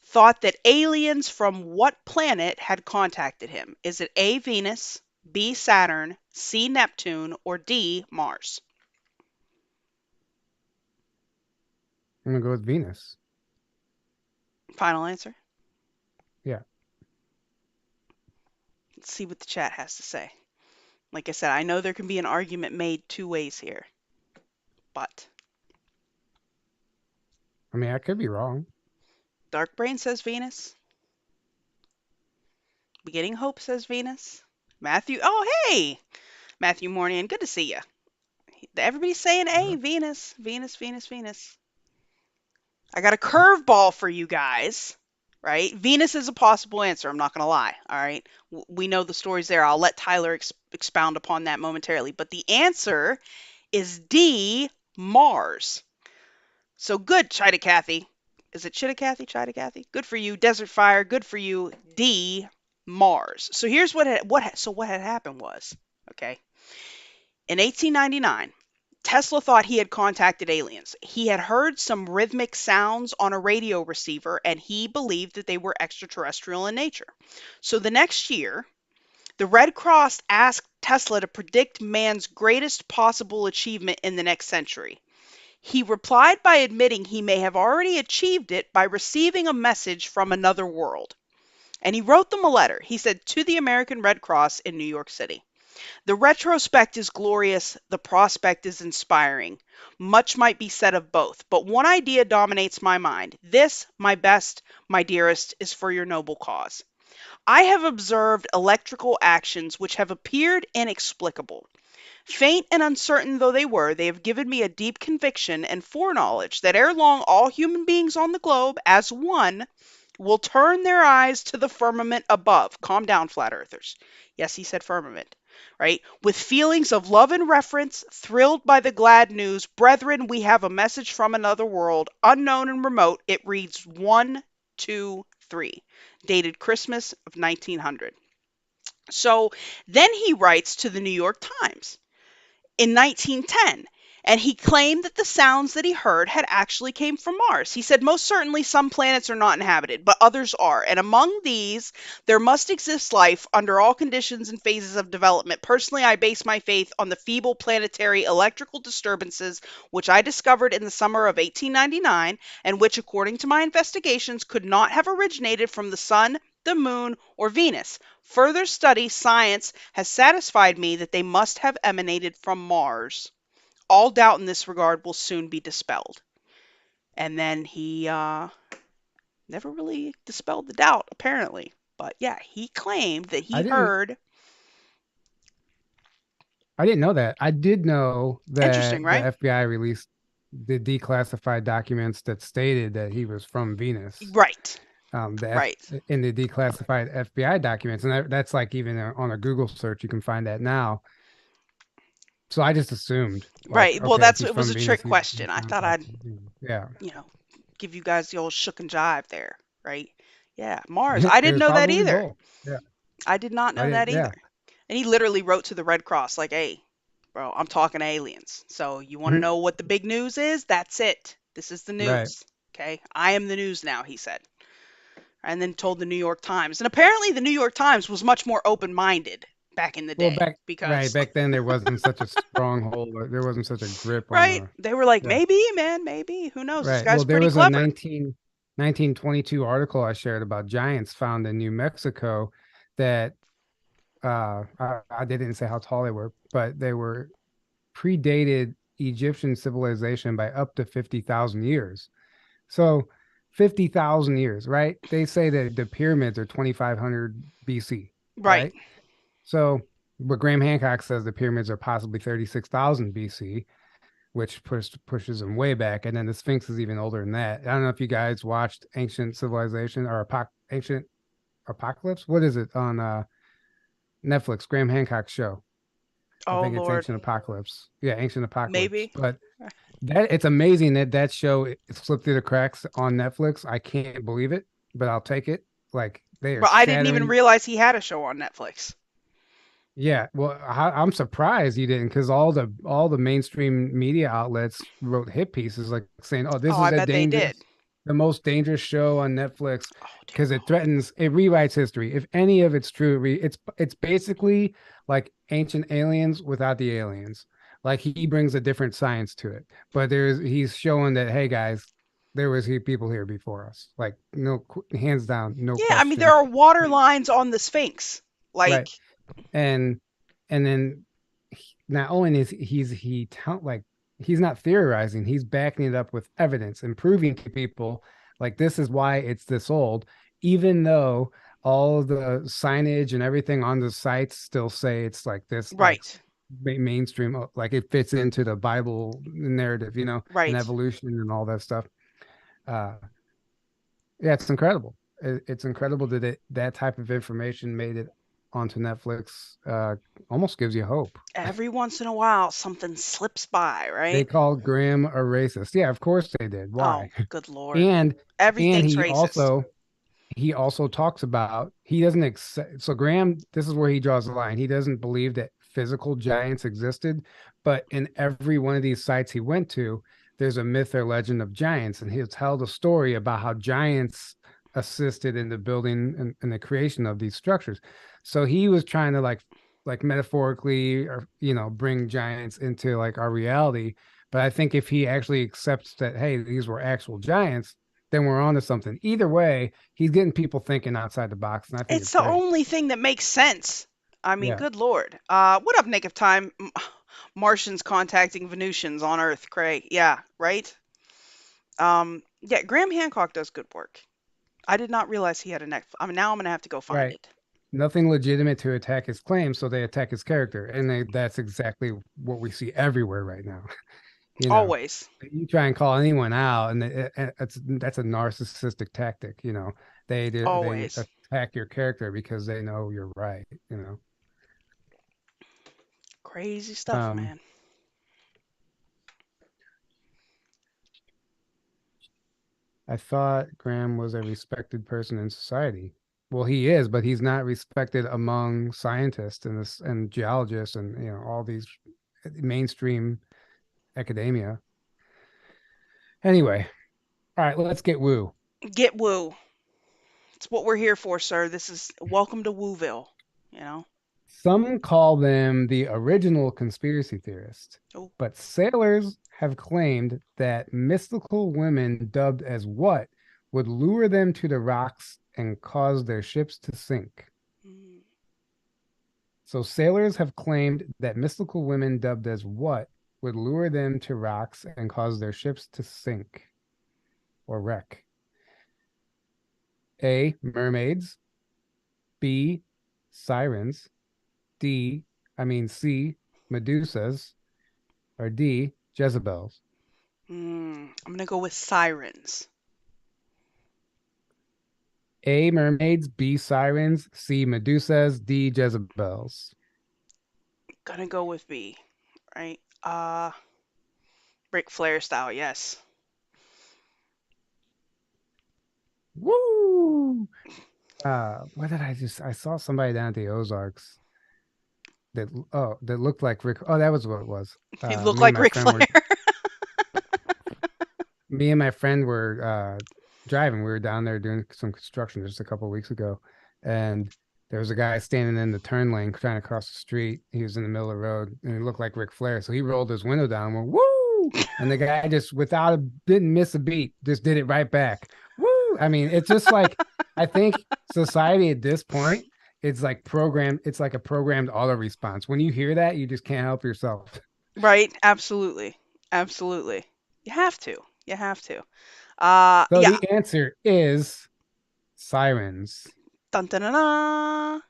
thought that aliens from what planet had contacted him? Is it A, Venus, B, Saturn, C, Neptune, or D, Mars? I'm gonna go with Venus. Final answer? Yeah. Let's see what the chat has to say. Like I said, I know there can be an argument made two ways here, but I mean, I could be wrong. Dark Brain says Venus. Beginning Hope says Venus. Matthew, oh hey, Matthew Mornian, good to see you. Everybody's saying A, Venus, Venus, Venus, Venus. I got a curveball for you guys, right? Venus is a possible answer. I'm not going to lie. All right. We know the stories there. I'll let Tyler expound upon that momentarily. But the answer is D, Mars. So good, Chida Cathy. Is it Chida Cathy? Chida Cathy? Good for you. Desert Fire. Good for you. D, Mars. So here's what had happened was, okay, in 1899, Tesla thought he had contacted aliens. He had heard some rhythmic sounds on a radio receiver, and he believed that they were extraterrestrial in nature. So the next year, the Red Cross asked Tesla to predict man's greatest possible achievement in the next century. He replied by admitting he may have already achieved it by receiving a message from another world. And he wrote them a letter. He said, "To the American Red Cross in New York City. The retrospect is glorious, the prospect is inspiring. Much might be said of both, but one idea dominates my mind. This, my best, my dearest, is for your noble cause. I have observed electrical actions which have appeared inexplicable. Faint and uncertain though they have given me a deep conviction and foreknowledge that ere long all human beings on the globe, as one, will turn their eyes to the firmament above." Calm down, flat earthers. Yes, he said firmament, right? "With feelings of love and reverence, thrilled by the glad news, brethren, we have a message from another world, unknown and remote. It reads 123, dated Christmas of 1900. So then he writes to the New York Times in 1910, and he claimed that the sounds that he heard had actually came from Mars. He said, "Most certainly some planets are not inhabited, but others are, and among these there must exist life under all conditions and phases of development. Personally, I base my faith on the feeble planetary electrical disturbances which I discovered in the summer of 1899, and which, according to my investigations, could not have originated from the sun, the moon, or Venus. Further study, science, has satisfied me that they must have emanated from Mars. All doubt in this regard will soon be dispelled." And then he never really dispelled the doubt, apparently. But yeah, he claimed that he heard. I didn't know that. I did know that Interesting, right? the FBI released the declassified documents that stated that he was from Venus. Right. Right. In the declassified FBI documents. And that's like even on a Google search, you can find that now. So I just assumed. Right. Like, Well, okay, it was a trick question. I thought I'd, yeah, give you guys the old shook and jive there, right? Yeah, Mars. I didn't know that either. Yeah. I did not know that either. And he literally wrote to the Red Cross like, "Hey, bro, I'm talking to aliens. So you want to know what the big news is? That's it. This is the news. Right. Okay? I am the news now," he said. And then told the New York Times. And apparently the New York Times was much more open-minded back in the day. Well, back then there wasn't such a stronghold. There wasn't such a grip. Right. They were like, maybe, man, maybe. Who knows? Right. This guy's there pretty was clever. a 1922 article I shared about giants found in New Mexico that I didn't say how tall they were, but they were predated Egyptian civilization by up to 50,000 years. So 50,000 years, right? They say that the pyramids are 2,500 BC. Right. So, but Graham Hancock says the pyramids are possibly 36,000 BC, which pushes them way back. And then the Sphinx is even older than that. I don't know if you guys watched Ancient Civilization or Ancient Apocalypse. What is it on Netflix? Graham Hancock's show. Oh, I think Lord. it's Ancient Apocalypse. Yeah, Ancient Apocalypse. Maybe. But it's amazing that show slipped through the cracks on Netflix. I can't believe it, but I'll take it. Like they are. But I didn't even realize he had a show on Netflix. Yeah, well, I'm surprised you didn't, because all the mainstream media outlets wrote hit pieces like saying, "Oh, this is the most dangerous show on Netflix," because it rewrites history. If any of it's true, it's basically like Ancient Aliens without the aliens. Like he brings a different science to it, but he's showing that, hey guys, there was people here before us. Like no, hands down, no. Yeah, question. I mean there are water lines on the Sphinx, like. Right. And then not only is he's not theorizing, he's backing it up with evidence and proving to people like this is why it's this old, even though all of the signage and everything on the sites still say it's like this, right? Like, mainstream, like it fits into the Bible narrative, right? And evolution and all that stuff. Yeah, it's incredible. It's incredible that that type of information made it onto Netflix. Almost gives you hope. Every once in a while something slips by, right? They called Graham a racist. Yeah, of course they did. Why? Oh, good Lord. And everything's he racist. he also talks about he doesn't accept. So Graham, this is where he draws the line. He doesn't believe that physical giants existed, but in every one of these sites he went to, there's a myth or legend of giants, and he'll tell the story about how giants assisted in the building and the creation of these structures. So he was trying to like metaphorically, or bring giants into like our reality. But I think if he actually accepts that, hey, these were actual giants, then we're on to something. Either way, he's getting people thinking outside the box, and I think It's it's the great. only thing that makes sense. I mean, Yeah, good Lord. What up, Nick of Time? Martians contacting Venusians on Earth, Cray. Yeah, right? Yeah, Graham Hancock does good work. I did not realize he had a neck. I mean, now I'm gonna have to go find right. it. Nothing legitimate to attack his claim, so they attack his character, and that's exactly what we see everywhere right now. you know, Always, you try and call anyone out, and that's a narcissistic tactic. They always. attack your character because they know you're right. Crazy stuff, Um, man. I thought Graham was a respected person in society. Well, he is, but he's not respected among scientists and geologists and all these mainstream academia. Anyway, all right, let's get woo. Get woo. It's what we're here for, sir. This is welcome to Wooville. You know. Some call them the original conspiracy theorist, Oh. but sailors have claimed that mystical women dubbed as what would lure them to the rocks and cause their ships to sink. Mm. So sailors have claimed that mystical women dubbed as what would lure them to rocks and cause their ships to sink or wreck. A, mermaids. B, sirens. C, Medusas, or D, Jezebels. I'm gonna go with sirens. A, mermaids. B, sirens. C, Medusas. D, Jezebels. Gonna go with B. Right. Ric Flair style. Yes. Woo! What did I saw somebody down at the Ozarks that looked like Rick. Oh, that was what it was. You look Me and like my Ric friend Flair. were me and my friend were driving. We were down there doing some construction just a couple of weeks ago, and there was a guy standing in the turn lane trying to cross the street. He was in the middle of the road, and he looked like Ric Flair. So he rolled his window down, and went woo, and the guy just didn't miss a beat, just did it right back. Woo! I mean, it's just like I think society at this point, it's like programmed. It's like a programmed auto response. When you hear that, you just can't help yourself. Right. Absolutely. Absolutely. You have to. You have to. So Yeah. the answer is sirens. Dun dun dun. Dun.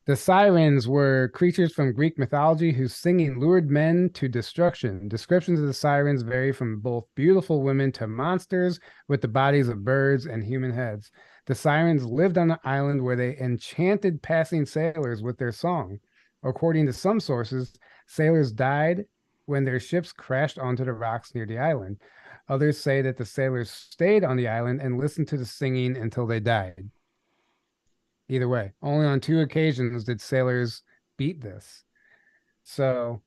The sirens were creatures from Greek mythology whose singing lured men to destruction. Descriptions of the sirens vary from both beautiful women to monsters with the bodies of birds and human heads. The sirens lived on the island where they enchanted passing sailors with their song. According to some sources, sailors died when their ships crashed onto the rocks near the island. Others say that the sailors stayed on the island and listened to the singing until they died. Either way, only on 2 occasions did sailors beat this. So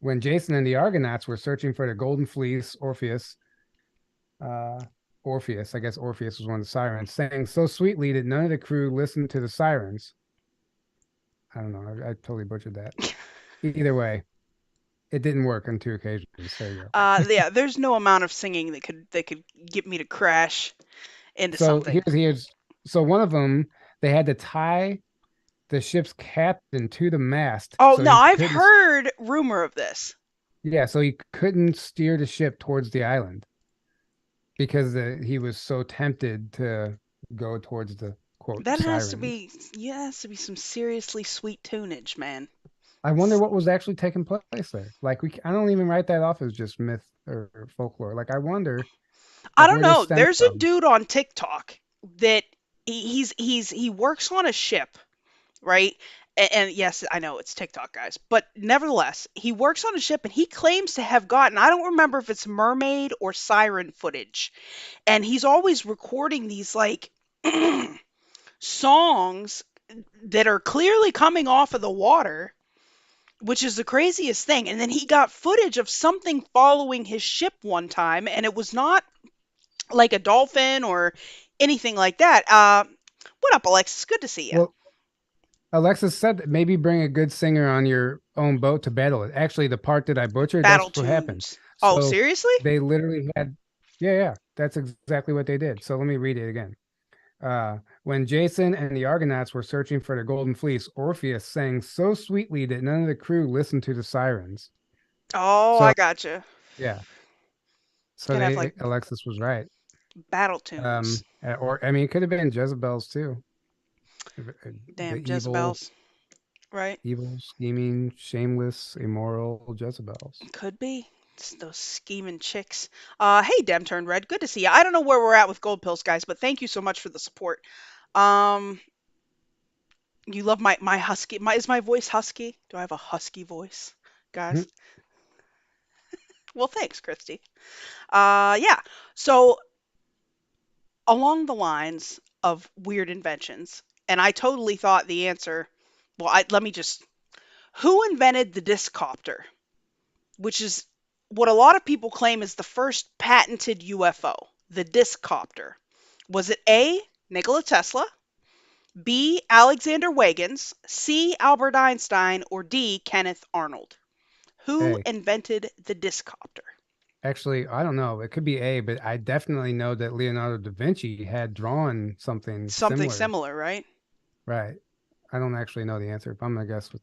when Jason and the Argonauts were searching for the Golden Fleece, Orpheus, I guess Orpheus was one of the sirens, sang so sweetly that none of the crew listened to the sirens. I don't know. I totally butchered that. Either way, it didn't work on 2 occasions. There you go. Yeah. There's no amount of singing that could get me to crash into So something. so one of them, they had to tie the ship's captain to the mast Oh so no, he I've couldn't. heard rumor of this. Yeah, so he couldn't steer the ship towards the island because he was so tempted to go towards the quote That has to sirens. be, yeah, has to be some seriously sweet tunage, man. I wonder what was actually taking place there. Like I don't even write that off as just myth or folklore. Like I wonder I like don't where this know. stems There's a from. dude on TikTok that he works on a ship, right? And yes, I know it's TikTok, guys, but nevertheless, he works on a ship and he claims to have gotten, I don't remember if it's mermaid or siren footage, and he's always recording these like songs that are clearly coming off of the water, which is the craziest thing. And then he got footage of something following his ship one time, and it was not like a dolphin or anything like that. What up, Alexis? Good to see you. Well, Alexis said that maybe bring a good singer on your own boat to battle it. Actually, the part that I butchered, Battle that's what happened. tunes. Oh, So seriously? they literally had, yeah, that's exactly what they did. So let me read it again. When Jason and the Argonauts were searching for the Golden Fleece, Orpheus sang so sweetly that none of the crew listened to the sirens. Oh, So I gotcha. yeah, so Gonna have like Alexis was right. battle tunes. Or I mean, it could have been Jezebel's too. The Damn Jezebels, right? evil, scheming, shameless, immoral Jezebels. Could be. It's those scheming chicks. Hey, Dem turned red. Good to see you. I don't know where we're at with gold pills, guys, but thank you so much for the support. Um, you love my husky. Is my voice husky? Do I have a husky voice, guys? Well, thanks, Christy. Yeah. So along the lines of weird inventions, and I totally thought the answer. Well, let me just. Who invented the disc copter, which is what a lot of people claim is the first patented UFO, the disc copter? Was it A, Nikola Tesla, B, Alexander Huygens, C, Albert Einstein, or D, Kenneth Arnold? Who Hey, invented the disc copter? actually, I don't know. It could be A, but I definitely know that Leonardo da Vinci had drawn something Something similar. similar, right? Right. I don't actually know the answer, but I'm gonna guess with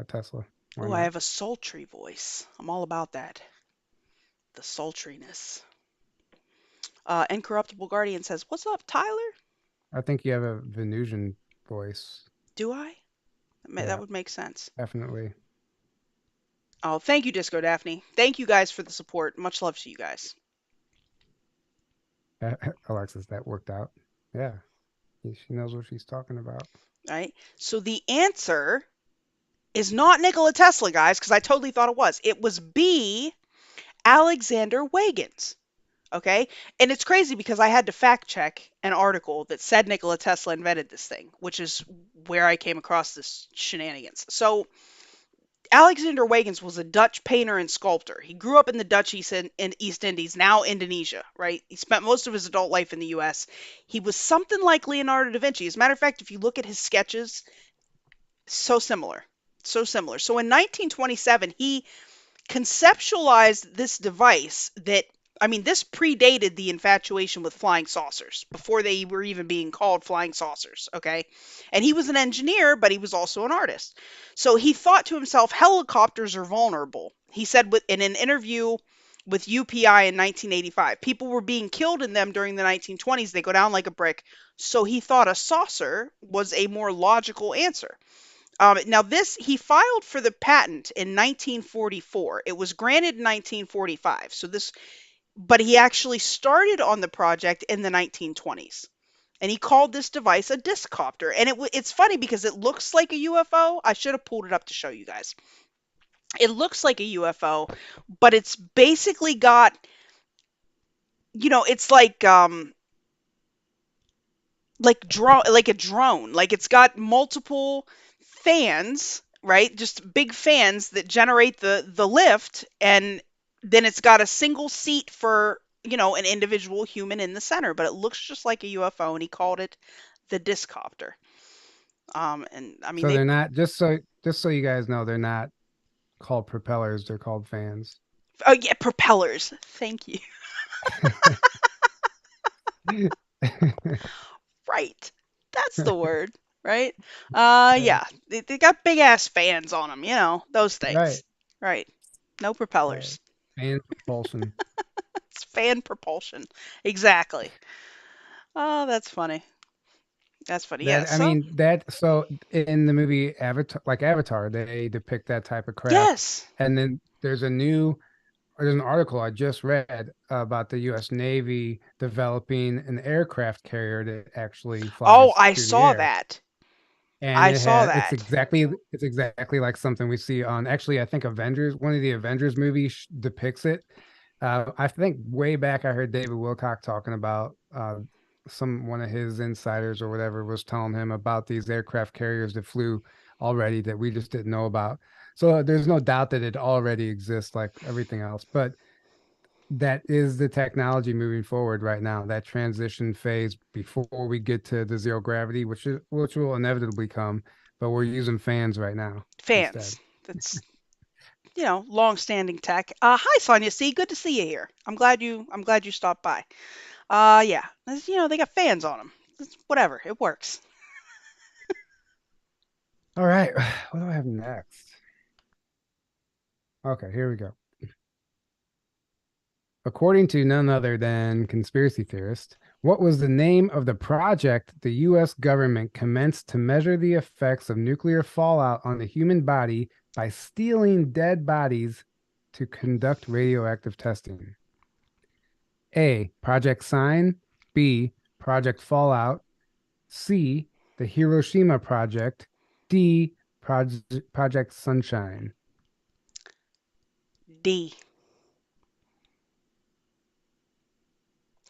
Tesla. Why Oh, I not? have a sultry voice. I'm all about that. The sultriness. Incorruptible Guardian says, "What's up, Tyler?" I think you have a Venusian voice. Do I? That Yeah, would make sense. definitely. Oh, thank you, Disco Daphne. Thank you guys for the support. Much love to you guys. Alexis, that worked out. Yeah, she knows what she's talking about. Right? So the answer is not Nikola Tesla, guys, because I totally thought it was. It was B, Alexander Huygens. Okay? And it's crazy because I had to fact check an article that said Nikola Tesla invented this thing, which is where I came across this shenanigans. So Alexander Huygens was a Dutch painter and sculptor. He grew up in the Dutch East Indies, now Indonesia, right? He spent most of his adult life in the US. He was something like Leonardo da Vinci. As a matter of fact, if you look at his sketches, so similar. So similar. So in 1927, he conceptualized this device that, I mean, this predated the infatuation with flying saucers before they were even being called flying saucers, okay? And he was an engineer, but he was also an artist. So he thought to himself, helicopters are vulnerable. He said in an interview with UPI in 1985, people were being killed in them during the 1920s. They go down like a brick. So he thought a saucer was a more logical answer. Now, he filed for the patent in 1944. It was granted in 1945. But he actually started on the project in the 1920s. And he called this device a disc copter. And it's funny because it looks like a UFO. I should have pulled it up to show you guys. It looks like a UFO, but it's basically got, it's like a drone. Like it's got multiple fans, right? Just big fans that generate the lift, and then it's got a single seat for, an individual human in the center, but it looks just like a UFO, and he called it the discopter. And I mean So they're not just so you guys know, they're not called propellers, they're called fans. oh yeah, propellers. Thank you. Right. That's the word, right? Yeah. They got big ass fans on them, those things. Right. Right. No propellers. Fan propulsion. It's fan propulsion. Exactly. Oh, that's funny. That's funny. Yeah. I mean, so in the movie Avatar, they depict that type of craft. Yes. And then there's an article I just read about the U.S. Navy developing an aircraft carrier that actually flies. Oh, I through the saw air. that. And I saw that. It's exactly like something we see on, actually, I think one of the Avengers movies depicts it. I think way back I heard David Wilcock talking about one of his insiders or whatever was telling him about these aircraft carriers that flew already that we just didn't know about. So there's no doubt that it already exists like everything else, but that is the technology moving forward right now, that transition phase before we get to the zero gravity, which will inevitably come, but we're using fans right now instead. Fans. That's long-standing tech. Hi Sonia C, good to see you here. I'm glad you stopped by. Yeah, they got fans on them. Whatever, it works. All right, what do I have next? Okay, here we go. According to none other than conspiracy theorists, what was the name of the project the US government commenced to measure the effects of nuclear fallout on the human body by stealing dead bodies to conduct radioactive testing? A. Project Sign. B. Project Fallout. C. The Hiroshima Project. D. Project Sunshine. D.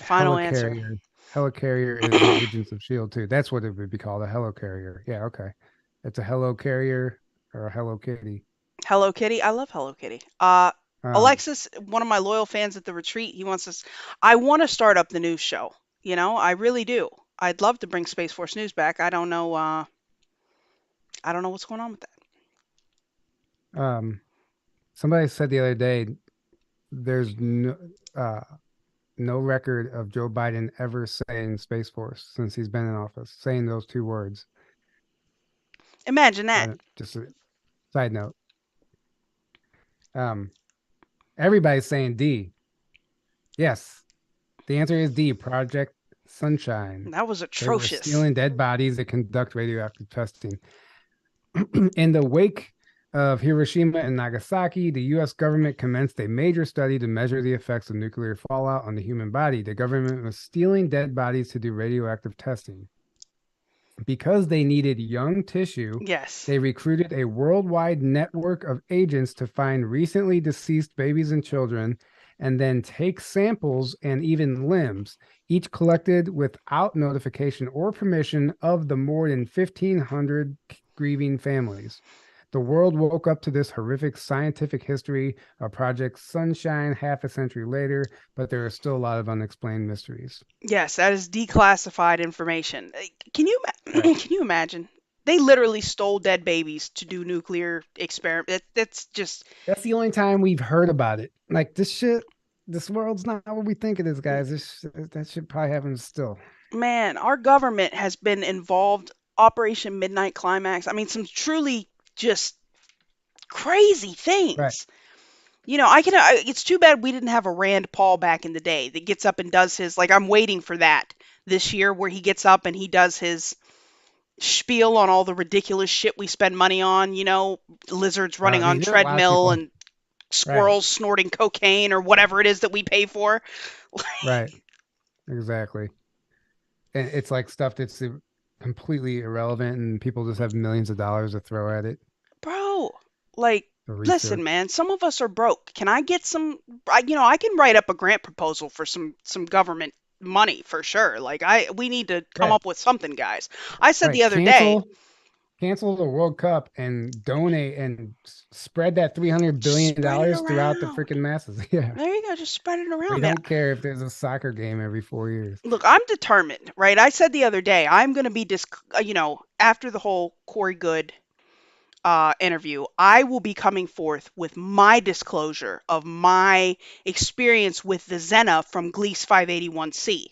Final answer. Helicarrier. Helicarrier is the Agents of S.H.I.E.L.D. too. That's what it would be called, a helicarrier. Yeah, okay. It's a helicarrier or a Hello Kitty. Hello Kitty. I love Hello Kitty. Alexis, one of my loyal fans at the retreat, he wants us. I want to start up the news show. I really do. I'd love to bring Space Force News back. I don't know. I don't know what's going on with that. Somebody said the other day, there's no record of Joe Biden ever saying Space Force since he's been in office, saying those two words. Imagine that. Just a side note. Everybody's saying D. Yes, the answer is D. Project Sunshine. That was atrocious. They were stealing dead bodies that conduct radioactive testing. In the wake of Hiroshima and Nagasaki, the U.S. government commenced a major study to measure the effects of nuclear fallout on the human body. The government was stealing dead bodies to do radioactive testing. Because they needed young tissue, yes, they recruited a worldwide network of agents to find recently deceased babies and children, and then take samples and even limbs, each collected without notification or permission of the more than 1,500 grieving families. The world woke up to this horrific scientific history of Project Sunshine half a century later, but there are still a lot of unexplained mysteries. Yes, that is declassified information. Can you imagine? They literally stole dead babies to do nuclear experiment. That's the only time we've heard about it. Like this shit, this world's not what we think it is, guys. That shit probably happens still. Man, our government has been involved. Operation Midnight Climax. I mean, some truly just crazy things. Right. It's too bad we didn't have a Rand Paul back in the day that gets up and does his, like, I'm waiting for that this year where he gets up and he does his spiel on all the ridiculous shit we spend money on, lizards running on treadmill and squirrels snorting cocaine or whatever it is that we pay for. Right. Exactly. And it's like stuff that's completely irrelevant and people just have millions of dollars to throw at it. Bro, like, listen, man, some of us are broke. Can I get some, I can write up a grant proposal for some government money for sure. Like, we need to come up with something, guys. I said the other day, cancel the World Cup and donate and spread that $300 billion throughout the freaking masses. Yeah. There you go. Just spread it around. We don't care if there's a soccer game every 4 years. Look, I'm determined, right? I said the other day, I'm going to be, after the whole Corey Good interview, I will be coming forth with my disclosure of my experience with the Xena from Gliese 581c.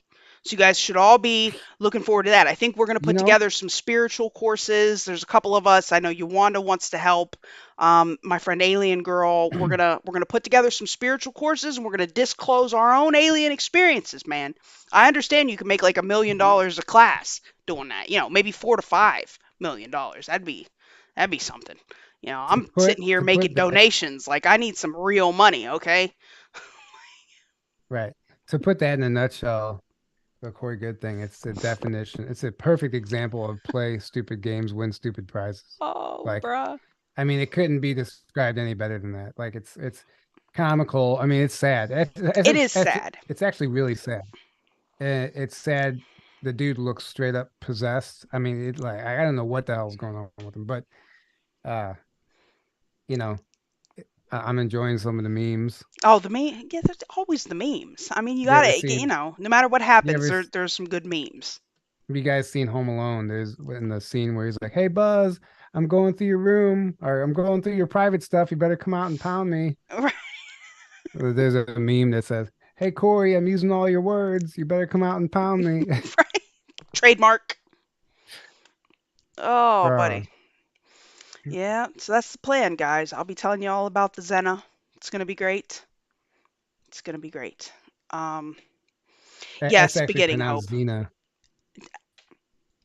So you guys should all be looking forward to that. I think we're going to put together some spiritual courses. There's a couple of us. I know Yuvonda wants to help. My friend Alien Girl. We're gonna put together some spiritual courses, and we're gonna disclose our own alien experiences. Man, I understand you can make like $1 million a class doing that. Maybe $4 to $5 million. That'd be something. I'm sitting here making donations. Like, I need some real money. Okay. Right. To put that in a nutshell, the Corey Good thing, it's the definition. It's a perfect example of play stupid games, win stupid prizes. Oh, like, bruh. I mean, it couldn't be described any better than that. Like, it's comical. I mean, it's sad. It is sad. It's actually really sad. It's sad the dude looks straight up possessed. I mean, it like I don't know what the hell's going on with him, but uh, you know, I'm enjoying some of the memes. Oh, the meme. Yeah, there's always the memes. I mean, you You ever gotta, you seen? know, no matter what You happens, ever there's some good memes. have you guys seen Home Alone? There's in the scene where he's like, "Hey Buzz, I'm going through your room, or I'm going through your private stuff. You better come out and pound me." Right. There's a meme that says, "Hey Corey, I'm using all your words. You better come out and pound me." Right. Trademark. Oh, uh, buddy. Yeah, so that's the plan, guys. I'll be telling you all about the Zena. It's gonna be great. It's gonna be great. Um, it's yes, actually beginning pronounced hope. Xena.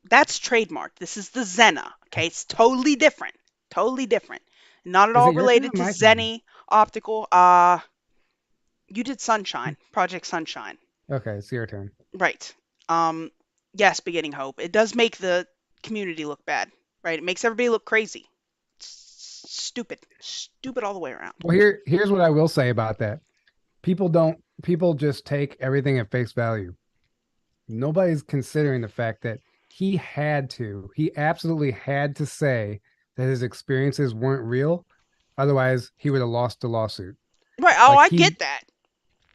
That's trademarked. This is the Zena. Okay, it's totally different. Totally different. Not at Is all it your turn related or to my turn? Zenny Optical. You did Sunshine, Project Sunshine. Okay, it's your turn. Right. Um, yes, beginning hope. It does make the community look bad, right? It makes everybody look crazy. Stupid. Stupid all the way around. Well, here's what I will say about that. People just take everything at face value. Nobody's considering the fact that he absolutely had to say that his experiences weren't real. Otherwise, he would have lost the lawsuit. Right. Oh, Like I he get that.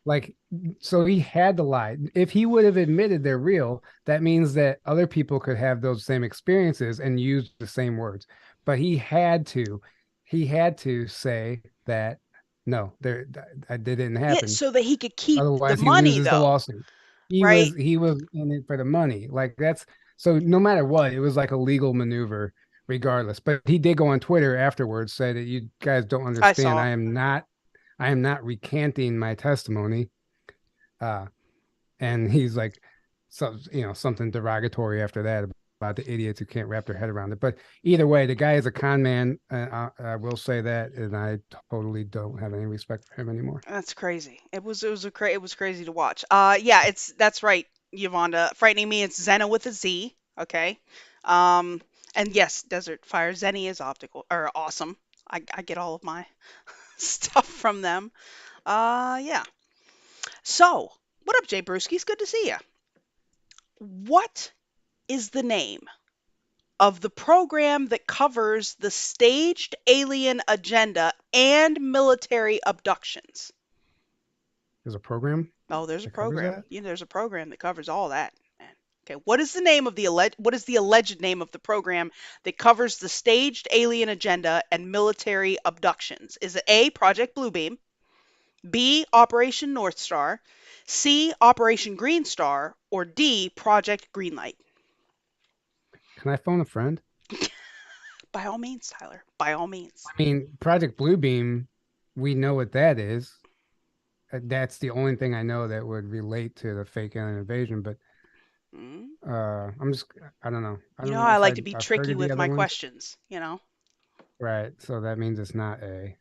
like so he had to lie. If he would have admitted they're real, that means that other people could have those same experiences and use the same words. But he had to say that no, that didn't Yeah, happen. so that he could keep the Otherwise, he money loses the though, lawsuit. He right? was he was in it for the money. Like that's so no matter what, it was like a legal maneuver regardless. But he did go on Twitter afterwards, say that you guys don't I understand. saw. I am not recanting my testimony. Uh and he's like something derogatory after that about the idiots who can't wrap their head around it. But either way, the guy is a con man. I will say that, and I totally don't have any respect for him anymore. That's crazy. It was crazy to watch. Yeah, that's right, Yuvonda. Frightening me. It's Zena with a Z. Okay. Um, and yes, Desert Fire Zenny is optical or awesome. I get all of my stuff from them. Yeah. So, what up, Jay Brewski's? Good to see you. What is the name of the program that covers the staged alien agenda and military abductions? There's a program Oh, there's a that covers program. that. You know, there's a program that covers all that. Man. Okay, what is the name of the what is the alleged name of the program that covers the staged alien agenda and military abductions? Is it A, Project Bluebeam, B, Operation North Star, C, Operation Green Star, or D, Project Greenlight? Can I phone a friend? By all means, Tyler. By all means. I mean, Project Bluebeam, we know what that is. That's the only thing I know that would relate to the fake alien invasion. But Mm. I'm just, I don't know. I You know don't how know I if like to be I've heard tricky of the with other my ones. questions, you know? Right. So that means it's not A.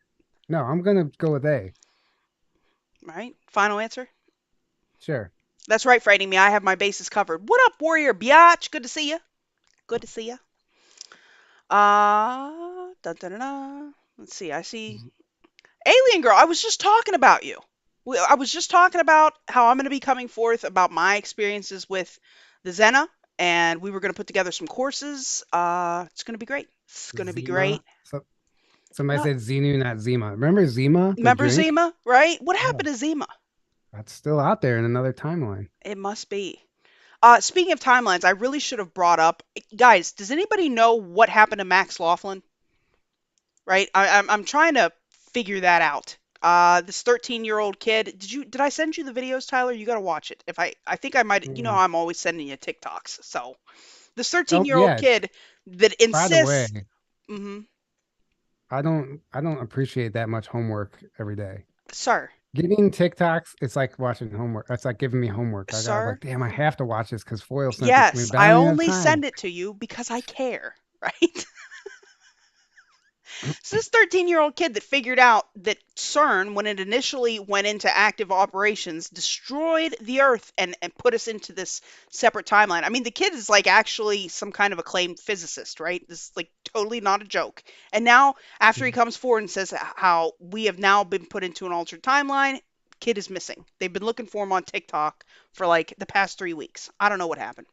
No, I'm gonna go with A. Right? Final answer? Sure. That's right, Frightening Me. I have my bases covered. What up, Warrior Biatch? Good to see you. Good to see you. Dun, dun, dun, dun. Let's see. I see Alien Girl. I was just talking about you. I was just talking about how I'm going to be coming forth about my experiences with the Zena, and we were going to put together some courses. It's going to be great. It's going to be Zima. great. So somebody No, said Xenu, not Zima. Remember Zima, the remember drink? Zima, right? What Yeah, happened to Zima? that's still out there in another timeline. It must be. Speaking of timelines, I really should have brought up, guys. Does anybody know what happened to Max Laughlin? Right, I'm trying to figure that out. This 13-year-old kid. Did I send you the videos, Tyler? You got to watch it. If I think I might. You know how Mm. I'm always sending you TikToks. So this Oh 13-year-old yeah. kid that By the way, insists. Hmm. I don't appreciate that much homework every day. Sir, Getting TikToks, it's like watching homework. It's like giving me homework. I got sir. like, damn, I have to watch this because Foil sent this to me, Yes, but I I don't even have only time. send it to you because I care. Right. So this 13-year-old kid that figured out that CERN, when it initially went into active operations, destroyed the Earth and put us into this separate timeline. I mean, the kid is like actually some kind of acclaimed physicist, right? This is like totally not a joke. And now, after he comes forward and says how we have now been put into an altered timeline, kid is missing. They've been looking for him on TikTok for like the past 3 weeks. I don't know what happened.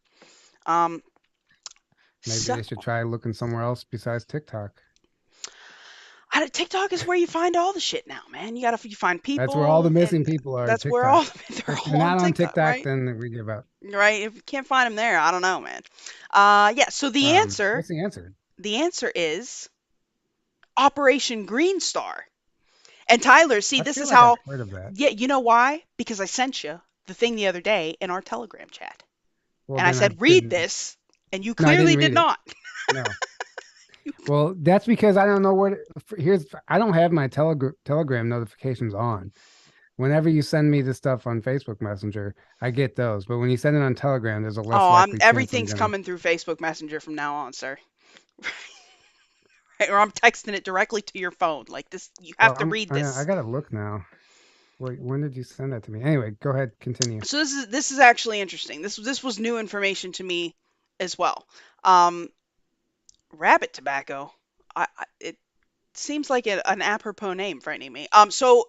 Maybe So they should try looking somewhere else besides TikTok. TikTok is where you find all the shit now, man. You find That's where all the people, missing and people are. that's where all TikTok. they're If they're all on not on TikTok, TikTok, right? then we give up. Right? If you can't find them there, I don't know, man. Yeah. So What's the answer? the answer is Operation Green Star. And Tyler, see, I this feel is like I've how. heard of that. Yeah, you know why? Because I sent you the thing the other day in our Telegram chat, Well, and I then I said, "Read didn't. this," and you No, I clearly didn't did read it. not. No. Well, that's because I don't know what. I don't have my Telegram notifications on. Whenever you send me the stuff on Facebook Messenger, I get those. But when you send it on Telegram, there's a less Oh, I'm likely chance I'm everything's gonna. coming through Facebook Messenger from now on, sir. Right? Or I'm texting it directly to your phone. Like this, you have Well, to read I this. gotta look now. Wait, when did you send that to me? Anyway, go ahead, continue. So this is actually interesting. This was new information to me as well. Um, Rabbit tobacco. It seems like an apropos name for me. So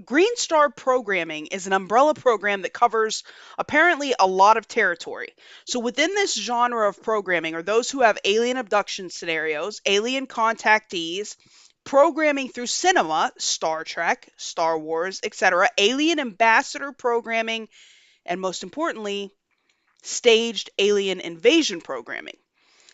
Green Star Programming is an umbrella program that covers apparently a lot of territory. So within this genre of programming are those who have alien abduction scenarios, alien contactees, programming through cinema, Star Trek, Star Wars, etc., alien ambassador programming, and most importantly, staged alien invasion programming.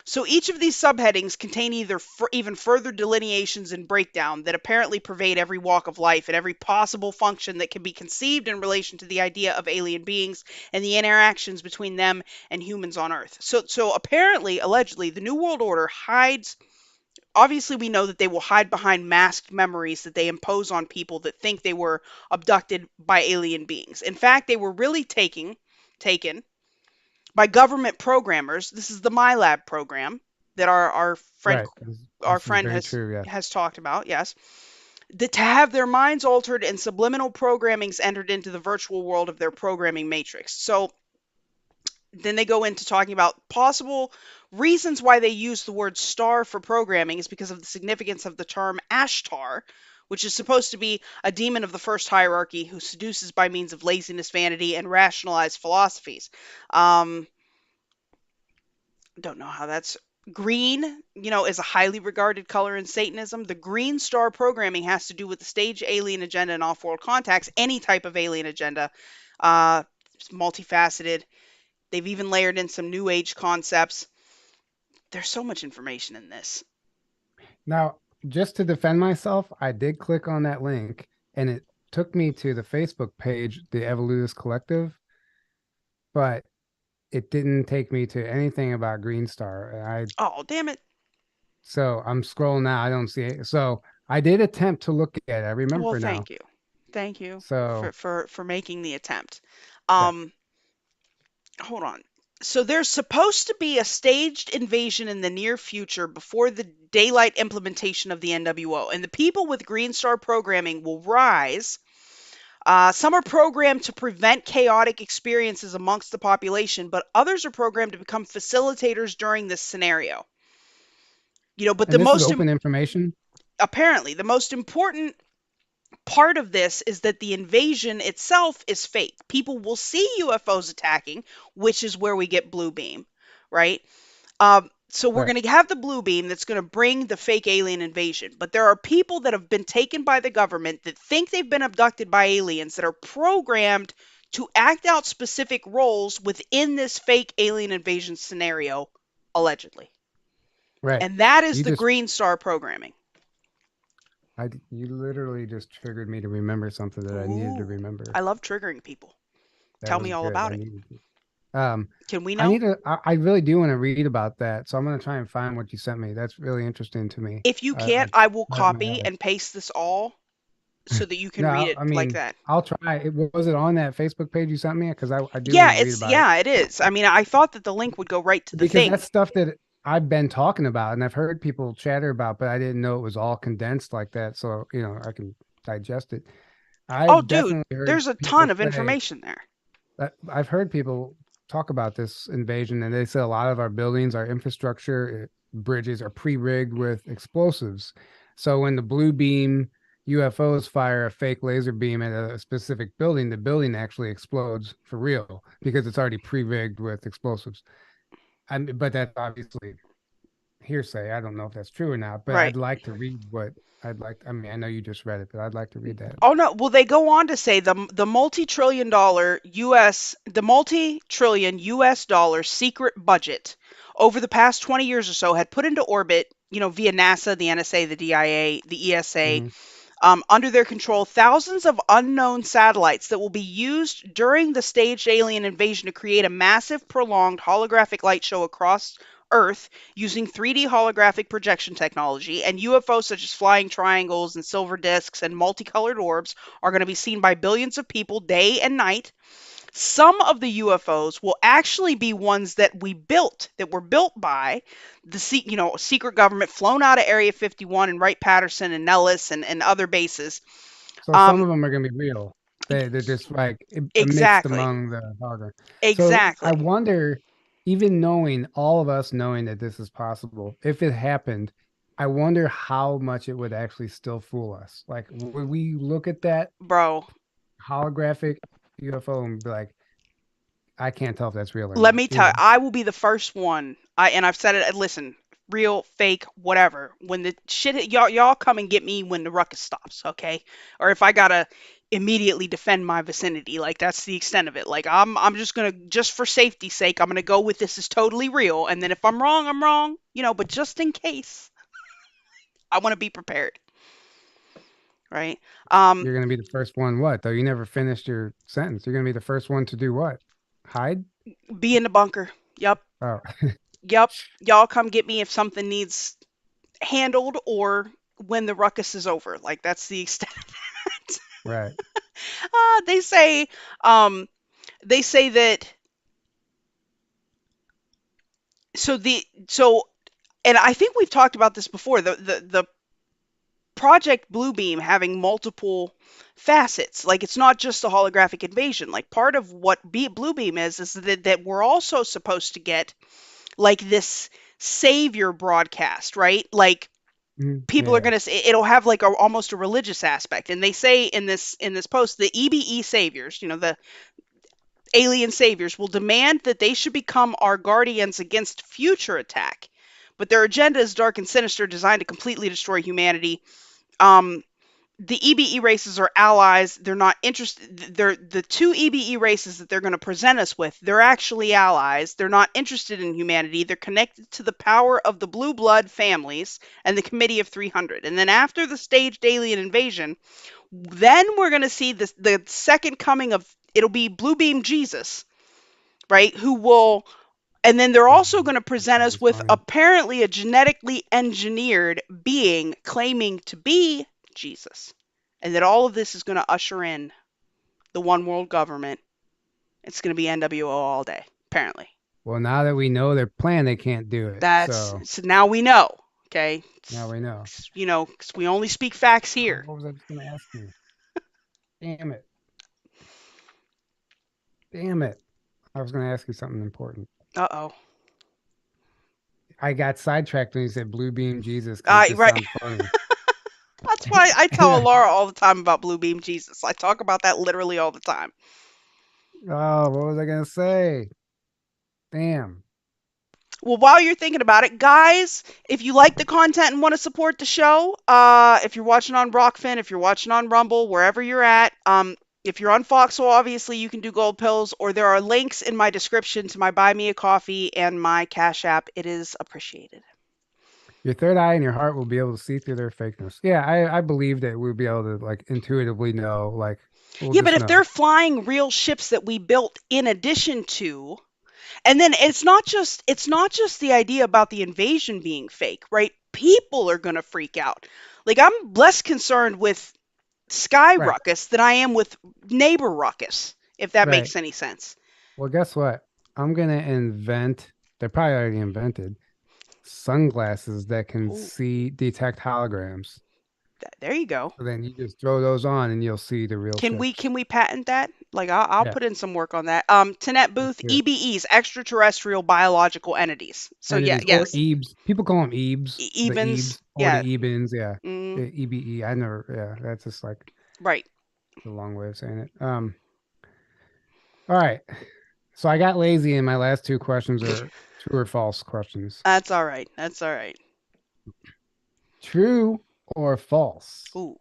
So each of these subheadings contain either even further delineations and breakdown that apparently pervade every walk of life and every possible function that can be conceived in relation to the idea of alien beings and the interactions between them and humans on Earth. So apparently, allegedly, the New World Order hides. Obviously, we know that they will hide behind masked memories that they impose on people that think they were abducted by alien beings. In fact, they were really taken by government programmers. This is the MyLab program that Right. our This is friend very true. Yes. has talked about. Yes, that to have their minds altered and subliminal programmings entered into the virtual world of their programming matrix. So then they go into talking about possible reasons why they use the word star for programming is because of the significance of the term Ashtar, which is supposed to be a demon of the first hierarchy who seduces by means of laziness, vanity, and rationalized philosophies. Um, don't know how that's green, is a highly regarded color in Satanism. The green star programming has to do with the stage alien agenda and off-world contacts, any type of alien agenda. It's multifaceted. They've even layered in some new age concepts. There's so much information in this. Now, just to defend myself, I did click on that link, and it took me to the Facebook page, the Evolutist Collective, but it didn't take me to anything about Green Star. Oh, damn it. So I'm scrolling now. I don't see it. So I did attempt to look at it. I Well, remember now. thank you. Thank you So for making the attempt. yeah. Um, hold on. So there's supposed to be a staged invasion in the near future before the daylight implementation of the NWO, and the people with Green Star programming will rise. Some are programmed to prevent chaotic experiences amongst the population, but others are programmed to become facilitators during this scenario. But And this is open information. apparently the most important part of this is that the invasion itself is fake. People will see UFOs attacking, which is where we get blue beam, right? So we're Right. going to have the blue beam that's going to bring the fake alien invasion. But there are people that have been taken by the government that think they've been abducted by aliens that are programmed to act out specific roles within this fake alien invasion scenario, allegedly. Right. And that is You the just Green Star programming. you literally just triggered me to remember something that I needed to Ooh, remember. I love triggering people. That Tell was me all good. about I it. needed to. Can we I know? need to. I really do want to read about that, so I'm going to try and find what you sent me. That's really interesting to me. If you I can't, I will I have my copy and paste this all so that you can read No, it I like mean, that. I'll try. Was it on that Facebook page you sent me? Because I do want to read about it. Yeah, it is. I mean, I thought that the link would go right to the Because thing. that's stuff that I've been talking about and I've heard people chatter about, but I didn't know it was all condensed like that. So, I can digest it. Oh, I've dude, definitely heard there's a ton people of say information there. that I've heard people talk about this invasion, and they say a lot of our buildings, our infrastructure, bridges are pre-rigged with explosives. So when the blue beam UFOs fire a fake laser beam at a specific building, the building actually explodes for real because it's already pre-rigged with explosives. but that's obviously hearsay. I don't know if that's true or not, but Right. I'd like to read what I'd like. I mean, I know you just read it, but I'd like to read that. Oh no, well they go on to say the multi-trillion US dollar secret budget over the past 20 years or so had put into orbit, via NASA, the NSA, the DIA, the ESA, Hmm. under their control, thousands of unknown satellites that will be used during the staged alien invasion to create a massive, prolonged holographic light show across Earth using 3D holographic projection technology. And UFOs such as flying triangles and silver discs and multicolored orbs are going to be seen by billions of people day and night. Some of the UFOs will actually be ones that were built by the secret government, flown out of Area 51 and Wright-Patterson and Nellis and other bases. So some Um, of them are going to be real. They're just like mixed exactly, among the hologram. So I exactly, wonder, even knowing all of us knowing that this is possible, if it happened, I wonder how much it would actually still fool us. Like, would we look at that bro. holographic UFO and be like, I can't tell if that's real or Let not, me you tell you, know? I will be the first one. And I've said it. Listen, real, fake, whatever. When the shit, y'all come and get me when the ruckus stops, okay? Or if I gotta immediately defend my vicinity, like that's the extent of it. Like I'm just gonna, just for safety's sake, I'm gonna go with this is totally real. And then if I'm wrong, I'm wrong. But just in case, I want to be prepared, right? Um, You're going to be the first one, what, though? You never finished your sentence. You're going to be the first one to do what? Hide? be in the bunker. Yep, Oh, yep. Y'all come get me if something needs handled or when the ruckus is over. Like that's the extent. right. Uh, they say um they say that so and I think we've talked about this before, the project Bluebeam having multiple facets. Like it's not just a holographic invasion. Like part of what Bluebeam is that we're also supposed to get like this savior broadcast, right? Like Mhm. people are Yeah. going to, it'll have like almost a religious aspect. And they say in this post, the EBE saviors, the alien saviors, will demand that they should become our guardians against future attack. But their agenda is dark and sinister, designed to completely destroy humanity. Um, the EBE races are allies. They're not interested. They're the two EBE races that they're going to present us with. They're actually allies. They're not interested in humanity. They're connected to the power of the blue blood families and the Committee of 300. And then after the staged alien invasion, then we're going to see the second coming of, it'll be Bluebeam Jesus, right? Who will, and then they're also going to That's present gonna be us with funny. apparently a genetically engineered being claiming to be Jesus. And that all of this is going to usher in the one world government. It's going to be NWO all day, apparently. Well, now that we know their plan, they can't do it. That's So so now we know, okay? now we know. 'Cause we only speak facts Oh, here. what was I just going to ask you? Damn it. Damn it. I was going to ask you something important. Uh-oh. I got sidetracked when you said Blue Beam Jesus because it just Right. sounds funny. That's why I tell Laura all the time about Bluebeam Jesus. I talk about that literally all the time. Oh, what was I going to say? Damn. Well, while you're thinking about it, guys, if you like the content and want to support the show, if you're watching on Rokfin, if you're watching on Rumble, wherever you're at, if you're on Foxhole, obviously you can do gold pills, or there are links in my description to my Buy Me a Coffee and my Cash App. It is appreciated. Your third eye and your heart will be able to see through their fakeness. Yeah, I believe that we'll be able to like intuitively know, like we'll Yeah, but just if they're know. flying real ships that we built in addition to, and then it's not just the idea about the invasion being fake, right? People are going to freak out. Like I'm less concerned with Sky Right, Ruckus than I am with Neighbor Ruckus, if that right. makes any sense. Well, guess what? I'm gonna invent, they're probably already invented, sunglasses that can Ooh, see detect holograms. there you go. So then you just throw those on and you'll see the real Can we ships. can we patent that? Like I'll Yeah, put in some work on that. Tanet let's Booth, do it. EBEs, extraterrestrial biological entities. So yeah, Entities or yes, EBs. People call them EBs, the Evens, EBs or yeah, the EBINs. Yeah, mm, EBE. I never. Yeah, that's just like right. a long way of saying it. All right. So I got lazy, and my last two questions are True or false questions. That's all right. That's all right. True or false? Ooh.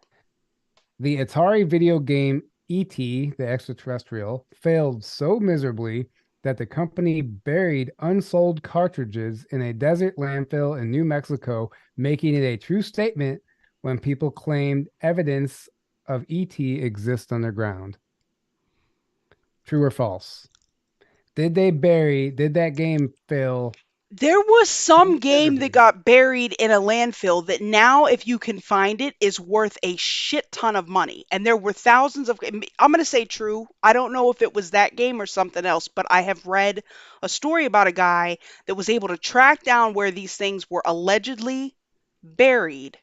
The Atari video game ET, the extraterrestrial, failed so miserably that the company buried unsold cartridges in a desert landfill in New Mexico, making it a true statement when people claimed evidence of ET exists underground. True or false? Did that game fail There was some game that miserably? got buried in a landfill that now, if you can find it, is worth a shit ton of money. And there were thousands of. I'm going to say true. I don't know if it was that game or something else, but I have read a story about a guy that was able to track down where these things were allegedly buried.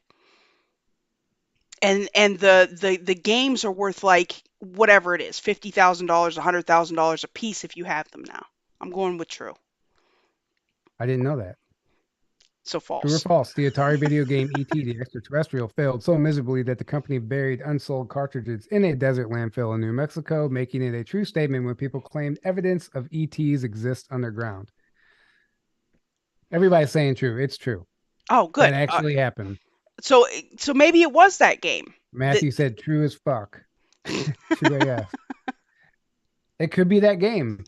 And the games are worth like whatever it is, $50,000, $100,000 a piece if you have them now. I'm going with true. I didn't know that. So True or false. false? The Atari video game ET, the extraterrestrial, failed so miserably that the company buried unsold cartridges in a desert landfill in New Mexico, making it a true statement when people claimed evidence of ETs exist underground. Everybody's saying true. It's true. Oh, That good. actually happened. So maybe it was that game. Matthew said true as fuck. True AF. It could be that game.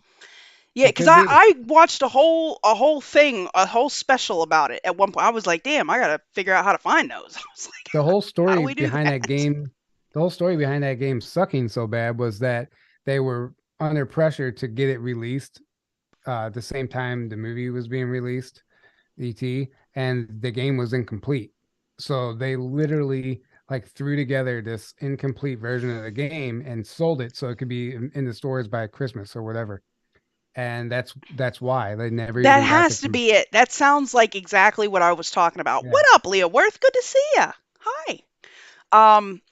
Yeah, It because could be. I watched a whole thing, a whole special about it at one point. I was like, damn, I gotta figure out how to find those. I was like, The whole how do story we do behind that? that game, the whole story behind that game sucking so bad was that they were under pressure to get it released at the same time the movie was being released, ET, and the game was incomplete. So they literally like threw together this incomplete version of the game and sold it so it could be in the stores by Christmas or whatever. And that's why they never That even got has to be it. That sounds like exactly what I was talking about. yeah. What up, Leah Worth? Good to see ya. Hi. Um,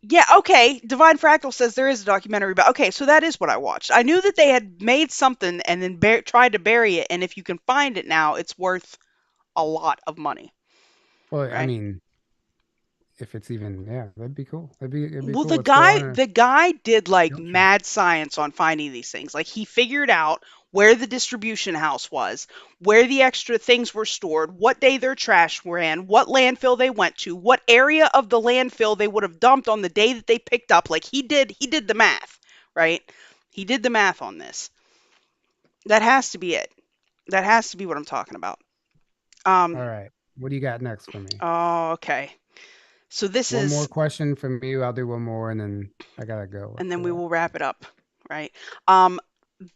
yeah, okay. Divine Fractal says there is a documentary about. Okay, so that is what I watched. I knew that they had made something and then tried to bury it, and if you can find it now, it's worth a lot of money, Well, I right? mean, if it's even that'd be cool. It'd be Well, cool. Let's go on a the guy did like field trip. mad science on finding these things. Like he figured out where the distribution house was, where the extra things were stored, what day their trash ran, what landfill they went to, what area of the landfill they would have dumped on the day that they picked up. Like he did the math, right? He did the math on this. That has to be it. That has to be what I'm talking about. All right. What do you got next for me? Oh, okay. So this One is more question from you. I'll do one more and then I gotta go. and then after we that. will wrap it up, right?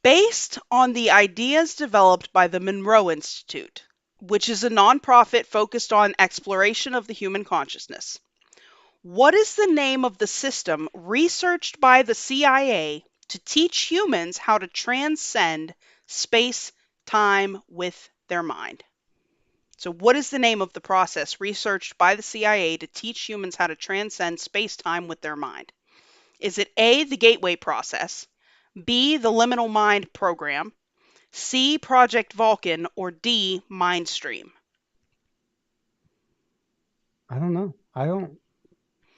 Based on the ideas developed by the Monroe Institute, which is a nonprofit focused on exploration of the human consciousness. What is the name of the system researched by the CIA to teach humans how to transcend space time with their mind? So, what is the name of the process researched by the CIA to teach humans how to transcend space time with their mind? Is it A, the Gateway Process, B, the Liminal Mind Program, C, Project Vulcan, or D, Mindstream? I don't know.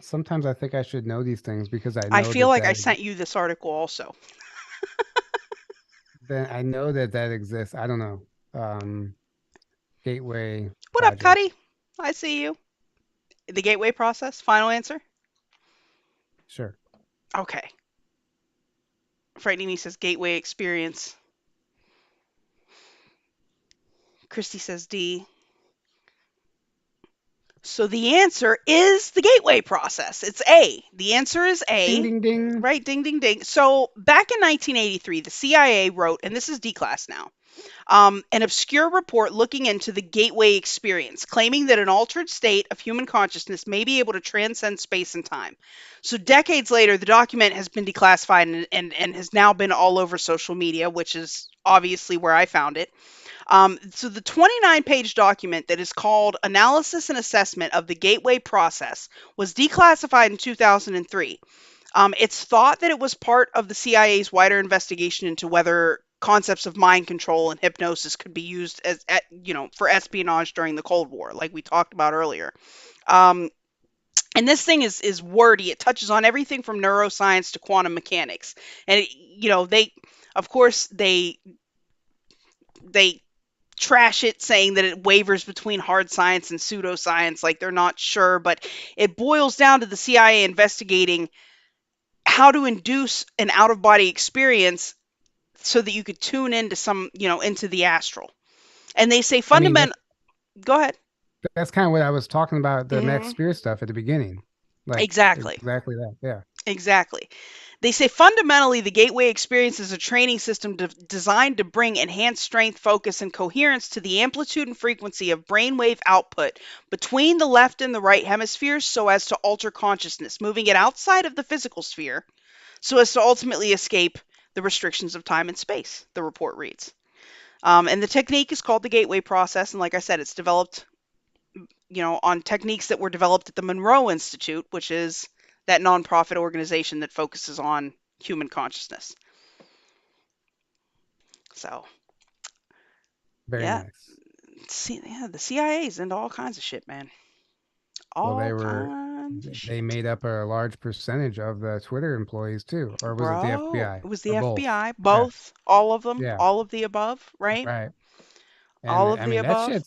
Sometimes I think I should know these things because I I know feel like I that sent you this article also. then I know that exists. I don't know. Gateway What up, project. Cuddy? I see you. The Gateway Process, final answer? Sure. Okay. Frightening says Gateway Experience. Christy says D. So the answer is the Gateway Process. It's A. The answer is A. Ding ding ding. Right, ding ding ding. So back in 1983, the CIA wrote, and this is D-class now, an obscure report looking into the Gateway experience, claiming that an altered state of human consciousness may be able to transcend space and time. So decades later, the document has been declassified and has now been all over social media, which is obviously where I found it. So the 29-page document that is called Analysis and Assessment of the Gateway Process was declassified in 2003. It's thought that it was part of the CIA's wider investigation into whether concepts of mind control and hypnosis could be used as, for espionage during the Cold War, like we talked about earlier. And this thing is wordy. It touches on everything from neuroscience to quantum mechanics. And they trash it, saying that it wavers between hard science and pseudoscience, like they're not sure, but it boils down to the CIA investigating how to induce an out of body experience so that you could tune into into the astral. And they say I mean, go ahead. that's kind of what I was talking about, the Max Hmm. Spear stuff at the beginning. Like Exactly. exactly that. Yeah. Exactly. They say fundamentally the gateway experience is a training system designed to bring enhanced strength, focus, and coherence to the amplitude and frequency of brainwave output between the left and the right hemispheres so as to alter consciousness, moving it outside of the physical sphere so as to ultimately escape the restrictions of time and space, the report reads. And the technique is called the gateway process. And like I said, it's developed, on techniques that were developed at the Monroe Institute, which is that nonprofit organization that focuses on human consciousness. So, Very yeah, nice. the CIA is into all kinds of shit, man. Well, All kinds of they shit. made up a large percentage of the Twitter employees too, or was it the Bro, FBI it was the or both? FBI, Yeah. both, all of them, Yeah. all of the above, right? Right. And All of I the mean above.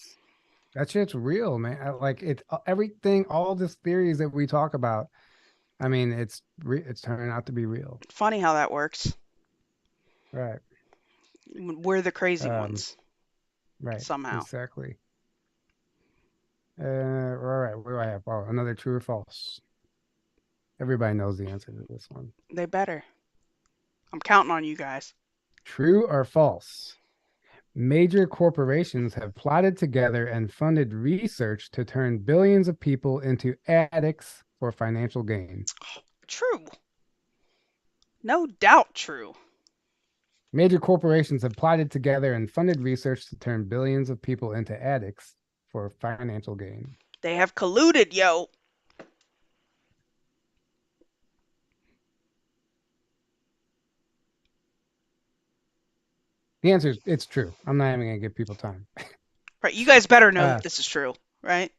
that shit's real, man. Like everything, all this theories that we talk about. I mean, it's turning out to be real. Funny how that works. Right. We're the crazy Um. ones Right. somehow. Exactly. All right. What do I have? Oh, another true or false. Everybody knows the answer to this one. They better. I'm counting on you guys. True or false? Major corporations have plotted together and funded research to turn billions of people into addicts for financial gain. True. No doubt true. Major corporations have plotted together and funded research to turn billions of people into addicts for financial gain. They have colluded, yo. The answer is it's true. I'm not even going to give people time. Right. You guys better know Uh, that this is true, right?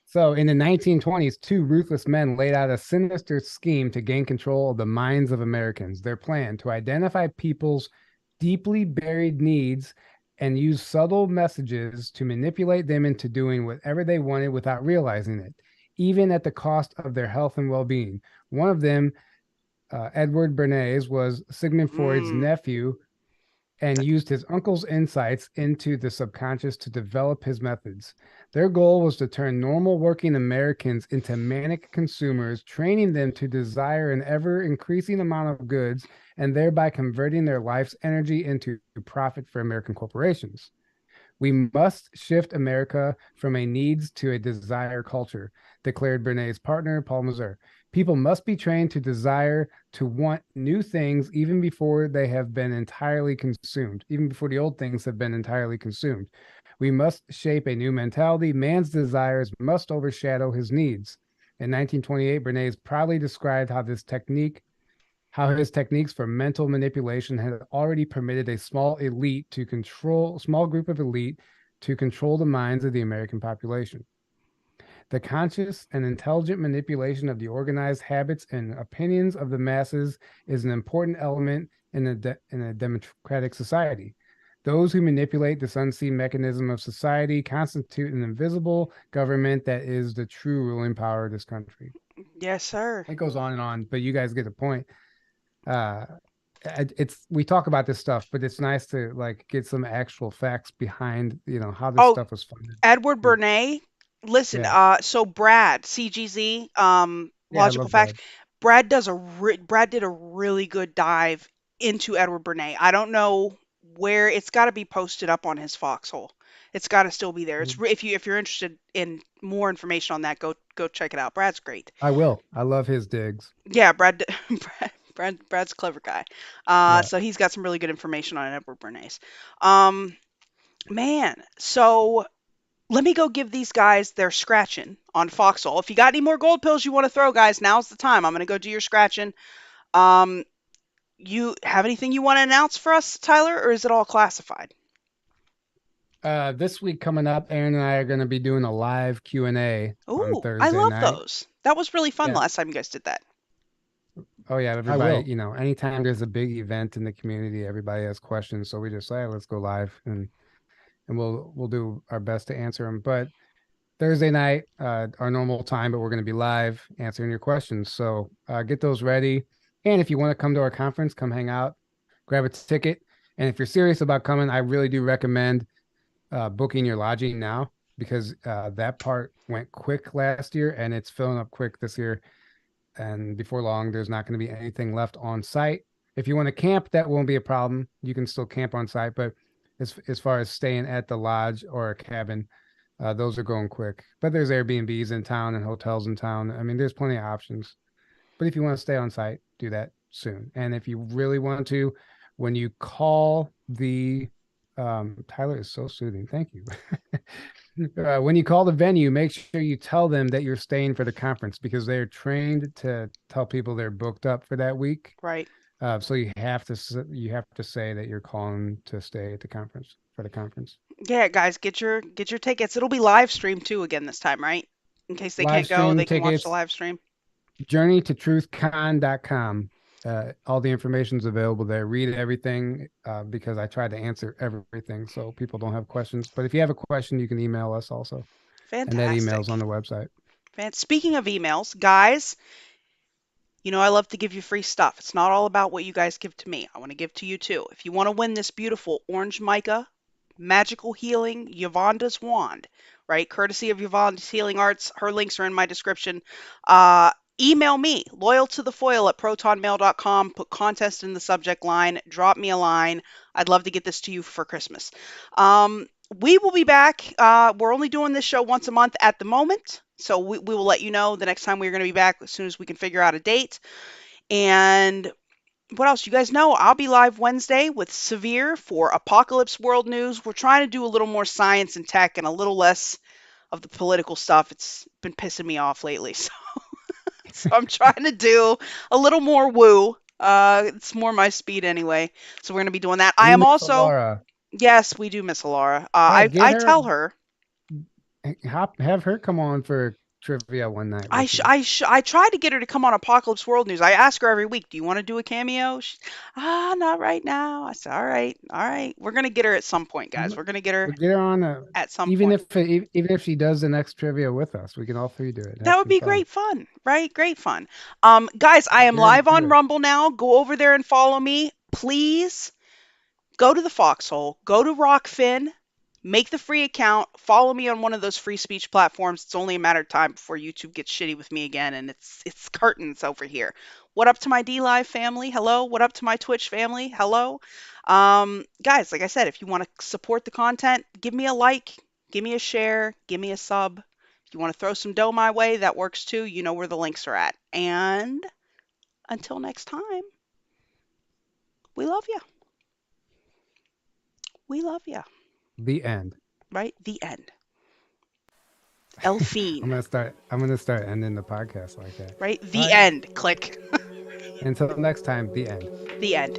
so, in the 1920s, two ruthless men laid out a sinister scheme to gain control of the minds of Americans. Their plan to identify people's deeply buried needs and use subtle messages to manipulate them into doing whatever they wanted without realizing it, even at the cost of their health and well being. One of them, Edward Bernays, was Sigmund Freud's Mm. nephew and used his uncle's insights into the subconscious to develop his methods. Their goal was to turn normal working Americans into manic consumers, training them to desire an ever increasing amount of goods and thereby converting their life's energy into profit for American corporations. We must shift America from a needs to a desire culture, declared Bernays' partner, Paul Mazur. People must be trained to desire, to want new things even before they have been entirely consumed, even before the old things have been entirely consumed. We must shape a new mentality. Man's desires must overshadow his needs. In 1928, Bernays proudly described how his techniques for mental manipulation had already permitted a small group of elite to control the minds of the American population. The conscious and intelligent manipulation of the organized habits and opinions of the masses is an important element in a democratic society. Those who manipulate this unseen mechanism of society constitute an invisible government that is the true ruling power of this country. Yes, sir. It goes on, but you guys get the point. We talk about this stuff, but it's nice to like get some actual facts behind how this Oh, stuff was funded. Edward Bernays. Listen, Yeah. so Brad, CGZ, Yeah, I Logical love Facts. Brad. Brad did a really good dive into Edward Bernays. I don't know where it's got to be posted up on his Foxhole. It's got to still be there. If you're interested in more information on that, go check it out. Brad's great. I will. I love his digs. Yeah, Brad's a clever guy. Yeah. So he's got some really good information on Edward Bernays. Man, so let me go give these guys their scratching on Foxhole. If you got any more gold pills you want to throw, guys, now's the time. I'm going to go do your scratching. You have anything you want to announce for us, Tyler, or is it all classified? This week coming up, Aaron and I are going to be doing a live Q&A on Ooh, I Thursday love night. those. That was really fun Yeah. last time you guys did that. Oh yeah, everybody, anytime there's a big event in the community, everybody has questions. So we just say, let's go live and and we'll do our best to answer them. But Thursday night, our normal time, but we're going to be live answering your questions. So get those ready. And if you want to come to our conference, come hang out, grab a ticket. And if you're serious about coming, I really do recommend booking your lodging now, because that part went quick last year and it's filling up quick this year. And before long, there's not going to be anything left on site. If you want to camp, that won't be a problem. You can still camp on site, but as far as staying at the lodge or a cabin, those are going quick. But there's Airbnbs in town and hotels in town. I mean, there's plenty of options. But if you want to stay on site, do that soon. And if you really want to, when you call the Tyler is so soothing. Thank you. When you call the venue, make sure you tell them that you're staying for the conference, because they're trained to tell people they're booked up for that week. Right. So you have to say that you're calling to stay at the conference for the conference. Yeah, guys, get your tickets. It'll be live streamed too again this time, right? In case they Live can't go, stream they can watch tickets. the live stream. JourneyToTruthCon.com. All the information's available there. Read everything, because I tried to answer everything so people don't have questions. But if you have a question, you can email us also. Fantastic. And that email's on the website. Speaking of emails, guys, you know I love to give you free stuff. It's not all about what you guys give to me. I want to give to you too. If you want to win this beautiful orange mica magical healing Yuvonda's wand, right? Courtesy of Yuvonda's Healing Arts. Her links are in my description. Email me, loyal2ThaFoil at protonmail.com. Put contest in the subject line. Drop me a line. I'd love to get this to you for Christmas. We will be back. We're only doing this show once a month at the moment. So we will let you know the next time we're going to be back as soon as we can figure out a date. And what else? You guys know I'll be live Wednesday with Severe for Apocalypse World News. We're trying to do a little more science and tech and a little less of the political stuff. It's been pissing me off lately. So I'm trying to do a little more woo. It's more my speed anyway. So we're going to be doing that. I am also... Laura. Yes, we do miss Laura. I tell her. Have her come on for trivia one night. I tried to get her to come on Apocalypse World News. I ask her every week, do you want to do a cameo? Not right now. I said, all right. We're going to get her at some point, guys. We're going to get her on at some point. Even if she does the next trivia with us, we can all three do it. That would be great fun, right? Great fun. Guys, I am live on Rumble now. Go over there and follow me. Please go to the Foxhole, go to Rokfin, make the free account, follow me on one of those free speech platforms. It's only a matter of time before YouTube gets shitty with me again, and it's curtains over here. What up to my DLive family? Hello. What up to my Twitch family? Hello. Guys, like I said, if you want to support the content, give me a like, give me a share, give me a sub. If you want to throw some dough my way, that works too. You know where the links are at. And until next time, we love you. We love you. The end. Right? The end. Elfine. I'm gonna start ending the podcast like that. Right? The end. Click. Until next time, the end. The end.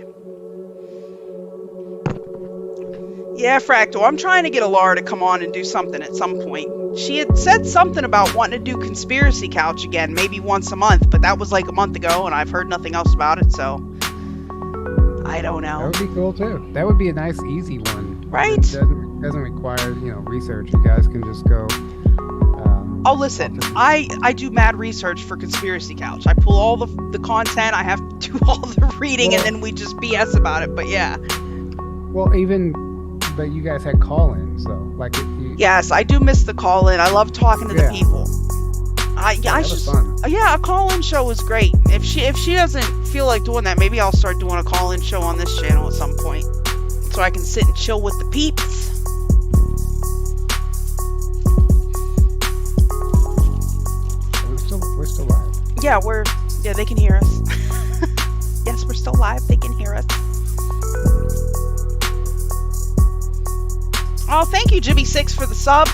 Yeah, Fractal. I'm trying to get Alara to come on and do something at some point. She had said something about wanting to do Conspiracy Couch again, maybe once a month, but that was like a month ago, and I've heard nothing else about it, so I don't know. That would be cool too. That would be a nice, easy one. Right? It doesn't require, research. You guys can just go. Oh, listen, I do mad research for Conspiracy Couch. I pull all the content, I have to do all the reading, and then we just BS about it, but yeah. Well, but you guys had call-ins, though. Yes, I do miss the call-in. I love talking to the people. That was fun. Yeah, a call-in show was great. If she doesn't feel like doing that, maybe I'll start doing a call-in show on this channel at some point, so I can sit and chill with the peeps. We're still live. Yeah, they can hear us. Yes, we're still live. They can hear us. Oh, thank you, Jimmy6, for the sub.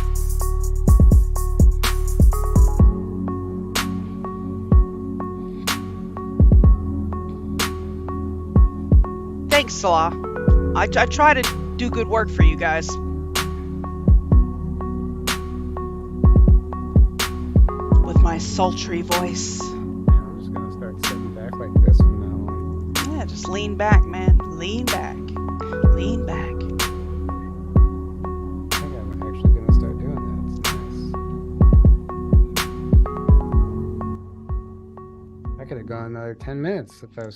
Thanks, Salah. I try to do good work for you guys. With my sultry voice. I'm just going to start sitting back like this from now on. Yeah, just lean back, man. Lean back. Lean back. I could have gone another 10 minutes if I was